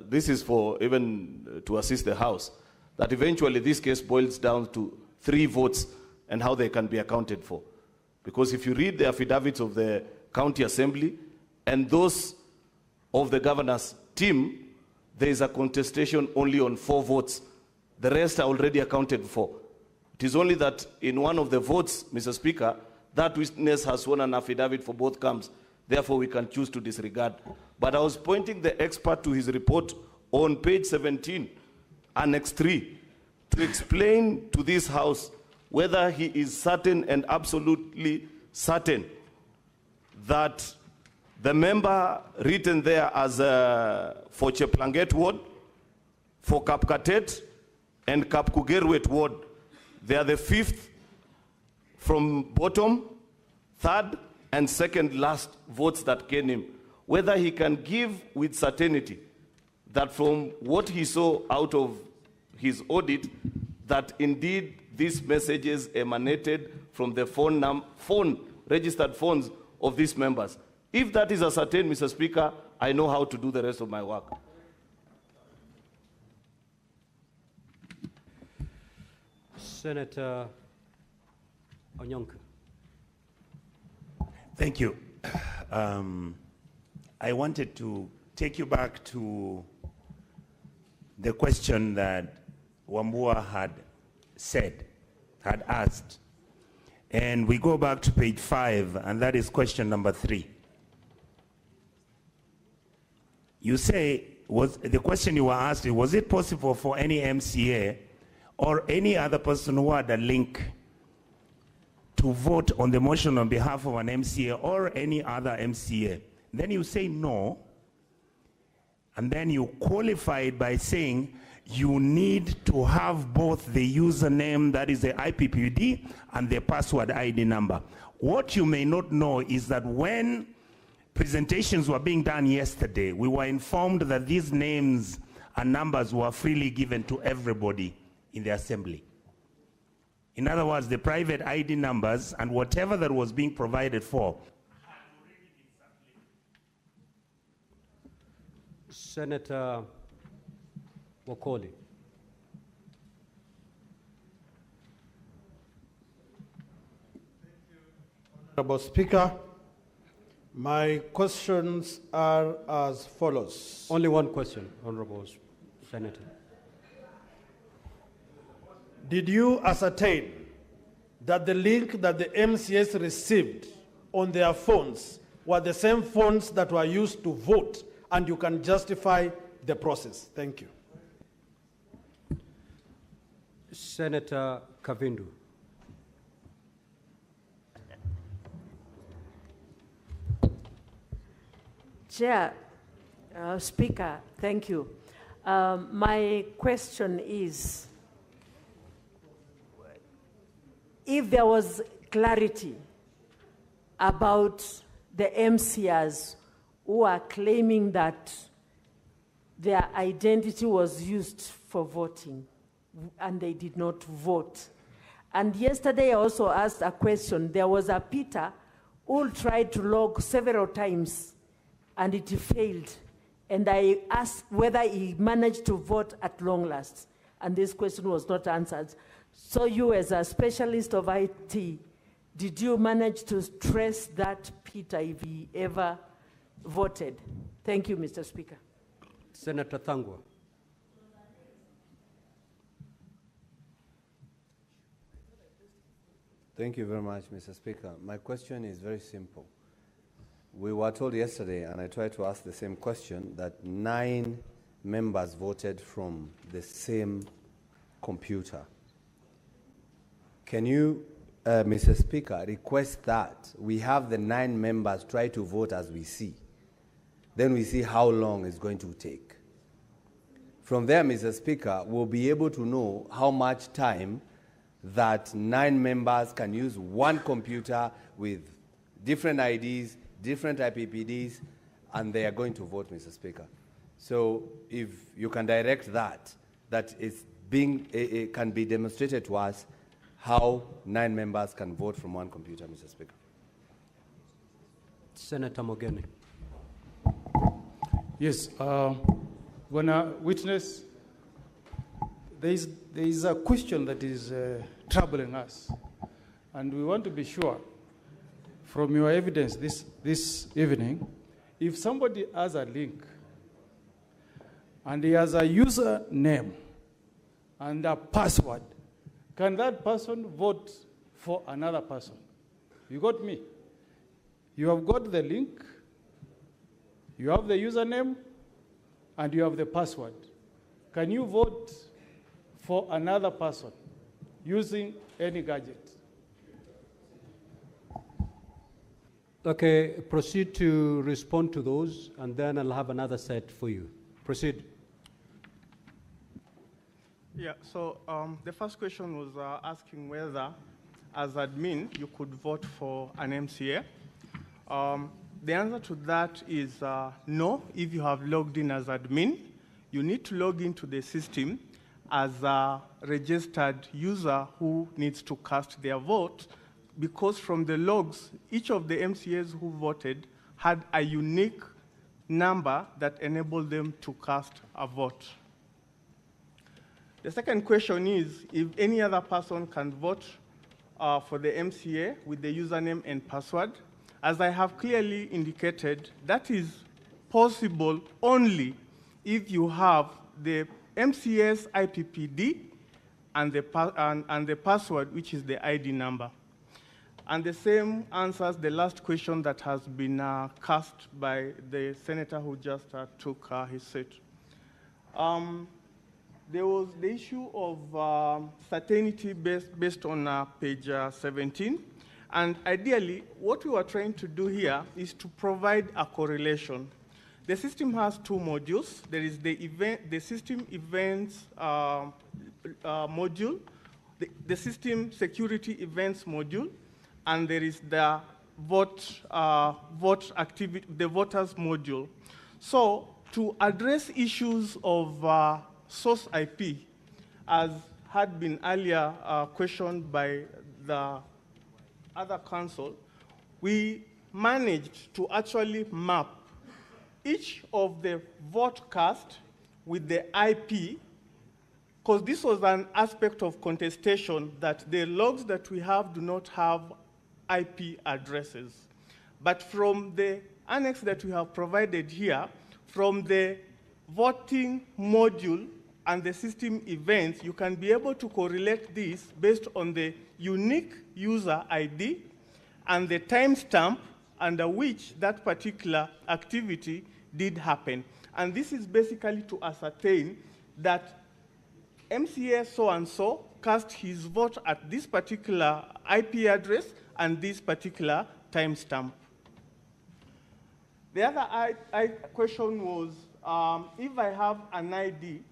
this is for even to assist the House, that eventually this case boils down to 3 votes and how they can be accounted for. Because if you read the affidavits of the County Assembly and those of the governor's team, there is a contestation only on 4 votes. The rest are already accounted for. It is only that in one of the votes, Mr. Speaker, that witness has sworn an affidavit for both camps. Therefore, we can choose to disregard. But I was pointing the expert to his report on page 17, Annex 3, to explain to this House whether he is certain and absolutely certain that the member written there as for Cheplanget ward, for Kapkatet and Kapkugerwet ward, they are the 5th from bottom, 3rd and 2nd last votes that came in. Whether he can give with certainty that from what he saw out of his audit, that indeed these messages emanated from the phone registered phones of these members. If that is ascertained, Mr. Speaker, I know how to do the rest of my work. Senator Onyonka. Thank you. I wanted to take you back to the question that Wambua had asked. And we go back to page 5, and that is question number 3. You say, the question you were asked, was it possible for any MCA or any other person who had a link to vote on the motion on behalf of an MCA or any other MCA? Then you say no, and then you qualify it by saying you need to have both the username, that is the IPPD, and the password ID number. What you may not know is that when presentations were being done yesterday, we were informed that these names and numbers were freely given to everybody in the assembly. In other words, the private ID numbers and whatever that was being provided for. Senator Wakoli. Honorable Speaker, my questions are as follows. Only one question, Honorable Senator. Did you ascertain that the link that the MCS received on their phones were the same phones that were used to vote, and you can justify the process? Thank you. Senator Kavindu. Chair, Speaker, thank you. My question is, if there was clarity about the MCRs who are claiming that their identity was used for voting and they did not vote. And yesterday I also asked a question. There was a Peter who tried to log several times and it failed. And I asked whether he managed to vote at long last. And this question was not answered. So you as a specialist of IT, did you manage to trace that Peter if he ever voted? Thank you, Mr. Speaker. Senator Thangwa. Thank you very much, Mr. Speaker. My question is very simple. We were told yesterday, and I tried to ask the same question, that 9 members voted from the same computer. Can you, Mr. Speaker, request that we have the 9 members try to vote as we see? Then we see how long it's going to take. From there, Mr. Speaker, we'll be able to know how much time that 9 members can use one computer with different IDs, different IPPDs, and they are going to vote, Mr. Speaker. So if you can direct that it can be demonstrated to us how 9 members can vote from one computer, Mr. Speaker. Senator Mogeni. Yes, when a witness, there is a question that is troubling us, and we want to be sure from your evidence this evening, if somebody has a link and he has a username and a password, can that person vote for another person? You got me? You have got the link, you have the username, and you have the password. Can you vote for another person using any gadget? Okay, proceed to respond to those, and then I'll have another set for you. Proceed. Yeah, so the first question was asking whether, as admin, you could vote for an MCA. The answer to that is no. If you have logged in as admin, you need to log into the system as a registered user who needs to cast their vote, because from the logs, each of the MCAs who voted had a unique number that enabled them to cast a vote. The second question is if any other person can vote for the MCA with the username and password. As I have clearly indicated, that is possible only if you have the MCA's IPPD and the password, which is the ID number. And the same answers the last question that has been cast by the senator who just took his seat. There was the issue of certainty based on page 17. And ideally, what we were trying to do here is to provide a correlation. The system has 2 modules. There is the system events module, the system security events module, and there is the vote activity, the voters module. So to address issues of source IP, as had been earlier questioned by the other council, we managed to actually map each of the vote cast with the IP, because this was an aspect of contestation that the logs that we have do not have IP addresses. But from the annex that we have provided here, from the voting module and the system events, you can be able to correlate this based on the unique user ID and the timestamp under which that particular activity did happen. And this is basically to ascertain that MCA so-and-so cast his vote at this particular IP address and this particular timestamp. The other question was, if I have an ID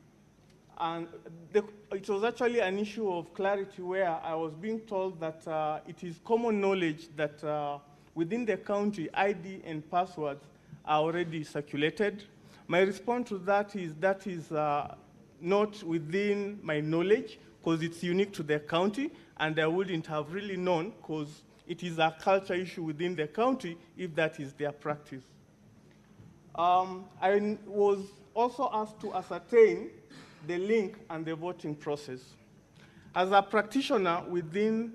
And it was actually an issue of clarity where I was being told that it is common knowledge that within the county, ID and passwords are already circulated. My response to that is not within my knowledge, because it's unique to the county, and I wouldn't have really known, because it is a culture issue within the county if that is their practice. I was also asked to ascertain the link and the voting process. As a practitioner within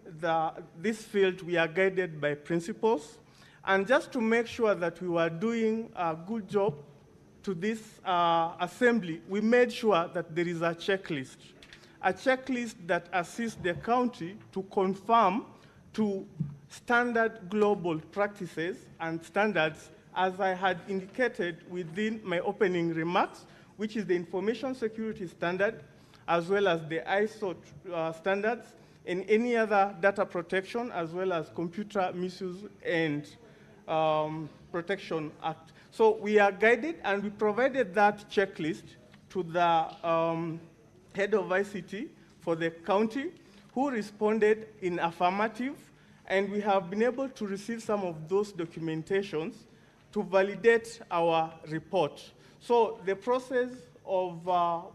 this field, we are guided by principles. And just to make sure that we were doing a good job to this assembly, we made sure that there is a checklist that assists the county to conform to standard global practices and standards, as I had indicated within my opening remarks, which is the Information Security Standard, as well as the ISO standards, and any other data protection, as well as Computer Misuse and Protection Act. So we are guided, and we provided that checklist to the head of ICT for the county, who responded in affirmative, and we have been able to receive some of those documentations to validate our report. So the process of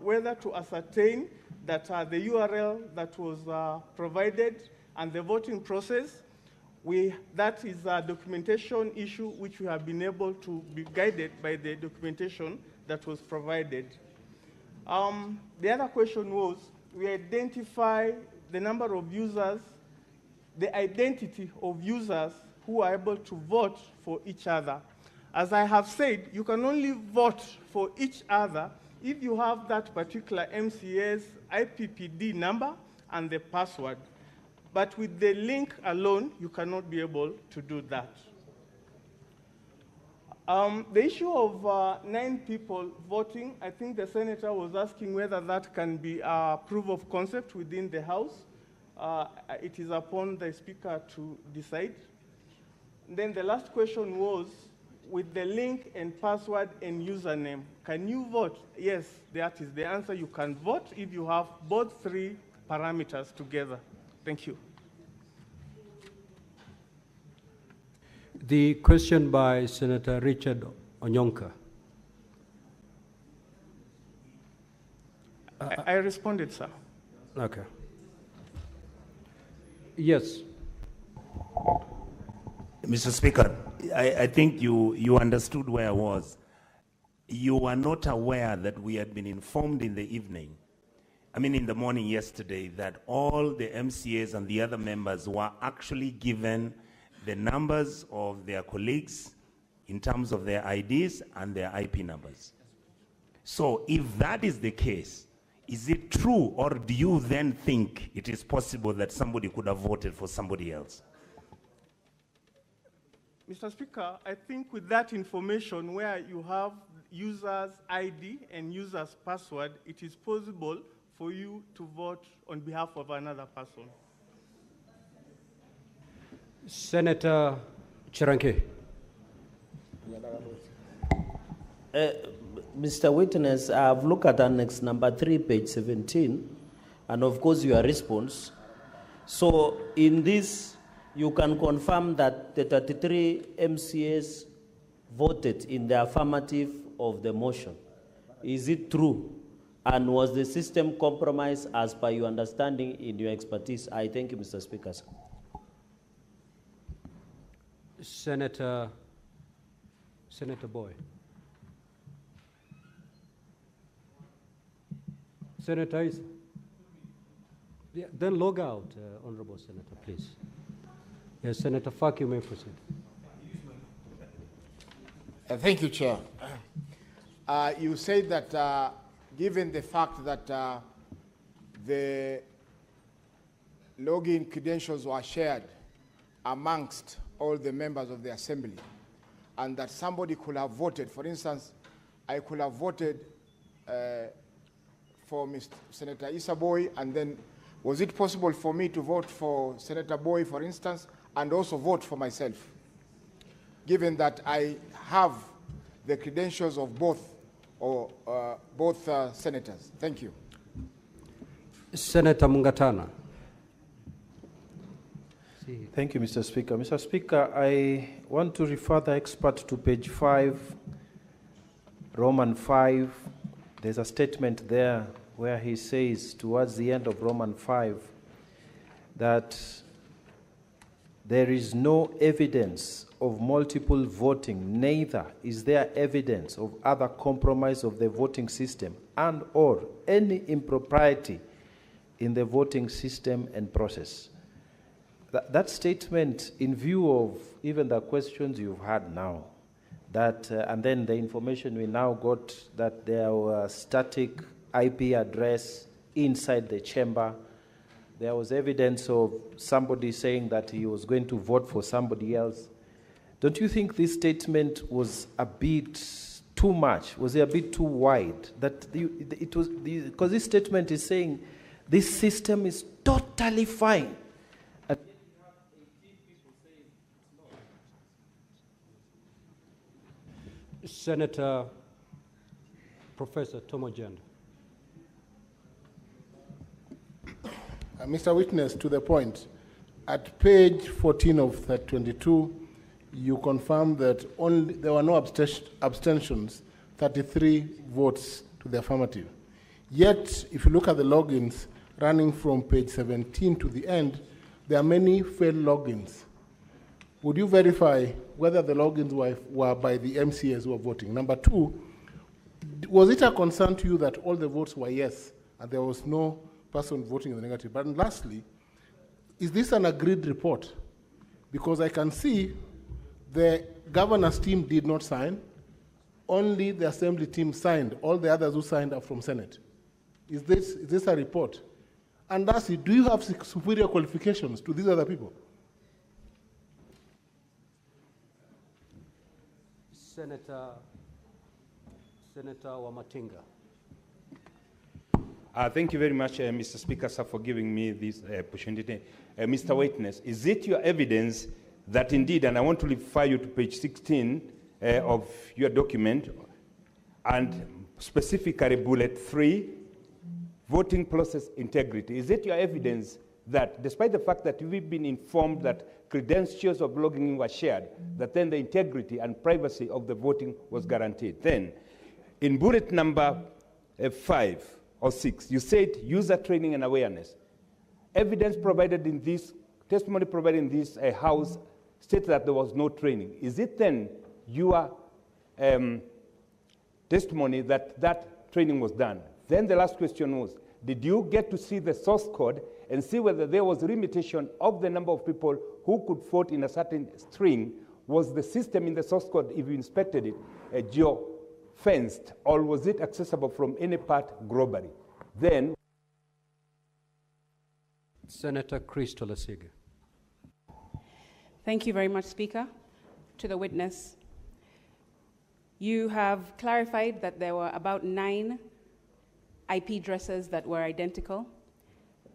whether to ascertain that the URL that was provided and the voting process, that is a documentation issue which we have been able to be guided by the documentation that was provided. The other question was, we identify the number of users, the identity of users who are able to vote for each other. As I have said, you can only vote for each other if you have that particular MCA's IPPD number and the password. But with the link alone, you cannot be able to do that. The issue of 9 people voting, I think the senator was asking whether that can be a proof of concept within the House. It is upon the Speaker to decide. Then the last question was, with the link and password and username, can you vote? Yes, that is the answer. You can vote if you have both 3 parameters together. Thank you. The question by Senator Richard Onyonka. I responded, sir. Okay. Yes. Mr. Speaker, I think you understood where I was. You were not aware that we had been informed in the evening, in the morning yesterday, that all the MCAs and the other members were actually given the numbers of their colleagues in terms of their IDs and their IP numbers. So if that is the case, is it true, or do you then think it is possible that somebody could have voted for somebody else? Mr. Speaker, I think with that information where you have user's ID and user's password, it is possible for you to vote on behalf of another person. Senator Cheruiyot. Mr. Witness, I've looked at Annex number 3, page 17, and of course your response. So in this, you can confirm that the 33 MCAs voted in the affirmative of the motion. Is it true? And was the system compromised as per your understanding in your expertise? I thank you, Mr. Speaker. Senator Boy. Senator Isa. Yeah, then log out, Honorable Senator, please. Yes, Senator Fak, you may proceed. Thank you, Chair. You said that given the fact that the login credentials were shared amongst all the members of the Assembly, and that somebody could have voted, for instance, I could have voted for Senator Issa Boy, and then was it possible for me to vote for Senator Boy, for instance, and also vote for myself, given that I have the credentials of both senators? Thank you. Senator Mungatana. Thank you, Mr. Speaker. Mr. Speaker, I want to refer the expert to page 5, Roman 5. There's a statement there where he says, towards the end of Roman 5, that there is no evidence of multiple voting, neither is there evidence of other compromise of the voting system and or any impropriety in the voting system and process. That statement, in view of even the questions you've had now, that, and then the information we now got that there were static IP address inside the chamber, there was evidence of somebody saying that he was going to vote for somebody else. Don't you think this statement was a bit too much? Was it a bit too wide? That it was, because this statement is saying this system is totally fine. Senator Professor Tomojand. Mr. Witness, to the point, at page 14 of that 22, you confirm that there were no abstentions, 33 votes to the affirmative. Yet, if you look at the logins running from page 17 to the end, there are many failed logins. Would you verify whether the logins were by the MCAs who were voting? Number two, was it a concern to you that all the votes were yes and there was no person voting in the negative? But lastly, is this an agreed report? Because I can see the governor's team did not sign, only the assembly team signed. All the others who signed are from Senate. Is this a report? And lastly, do you have superior qualifications to these other people? Senator Wamatinga. Thank you very much, Mr. Speaker, sir, for giving me this opportunity. Mr. Witness, is it your evidence that indeed, and I want to refer you to page 16 of your document, and specifically bullet 3, voting process integrity. Is it your evidence that despite the fact that we've been informed that credentials of logging were shared, that then the integrity and privacy of the voting was guaranteed? Then, in bullet number 5 or 6, you said user training and awareness. Evidence provided in this, testimony provided in this house states that there was no training. Is it then your testimony that that training was done? Then the last question was, did you get to see the source code and see whether there was a limitation of the number of people who could vote in a certain string? Was the system in the source code, if you inspected it, geo-fenced, or was it accessible from any part globally? Then, Senator Crystal Asige. Thank you very much, Speaker. To the witness, you have clarified that there were about 9 IP addresses that were identical.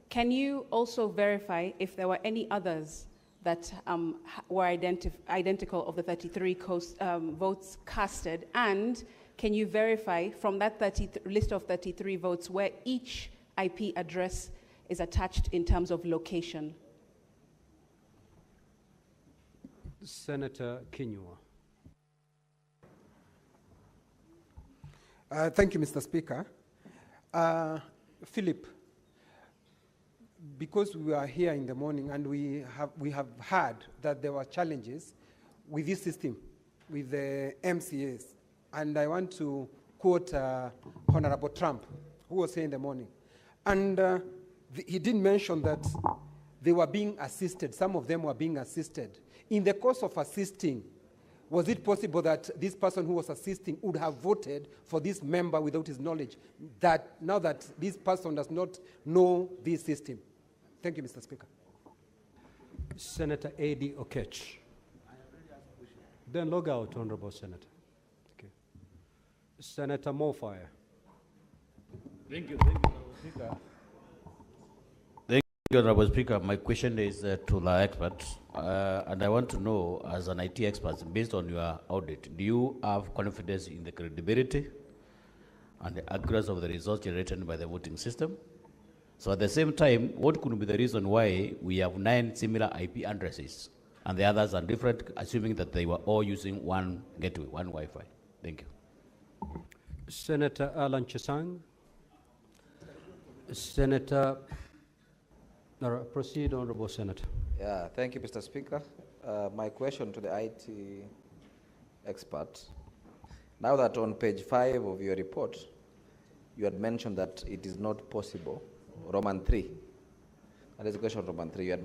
Can you also verify if there were any others that were identical of the 33 votes casted? And can you verify from that list of 33 votes where each IP address is attached in terms of location? Senator Kinyua. Thank you, Mr. Speaker. Philip, because we are here in the morning and we have heard that there were challenges with this system, with the MCAs, and I want to quote Honorable Trump, who was here in the morning. And he did mention that they were being assisted, some of them were being assisted. In the course of assisting, was it possible that this person who was assisting would have voted for this member without his knowledge, that now that this person does not know this system? Thank you, Mr. Speaker. Senator A.D. Okech. Then log out, Honorable Senator. Okay. Senator Mofire. Thank you, Honorable Speaker. Thank you, Honorable Speaker. My question is to the experts, and I want to know, as an IT expert, based on your audit, do you have confidence in the credibility and the accuracy of the results generated by the voting system? So at the same time, what could be the reason why we have 9 similar IP addresses and the others are different, assuming that they were all using one gateway, one Wi-Fi? Thank you. Senator Alan Chesang. Senator, proceed, Honorable Senator. Yeah, thank you, Mr. Speaker. My question to the IT expert. Now that on page 5 of your report, you had mentioned that it is not possible, Roman 3. That is a question of Roman 3. You had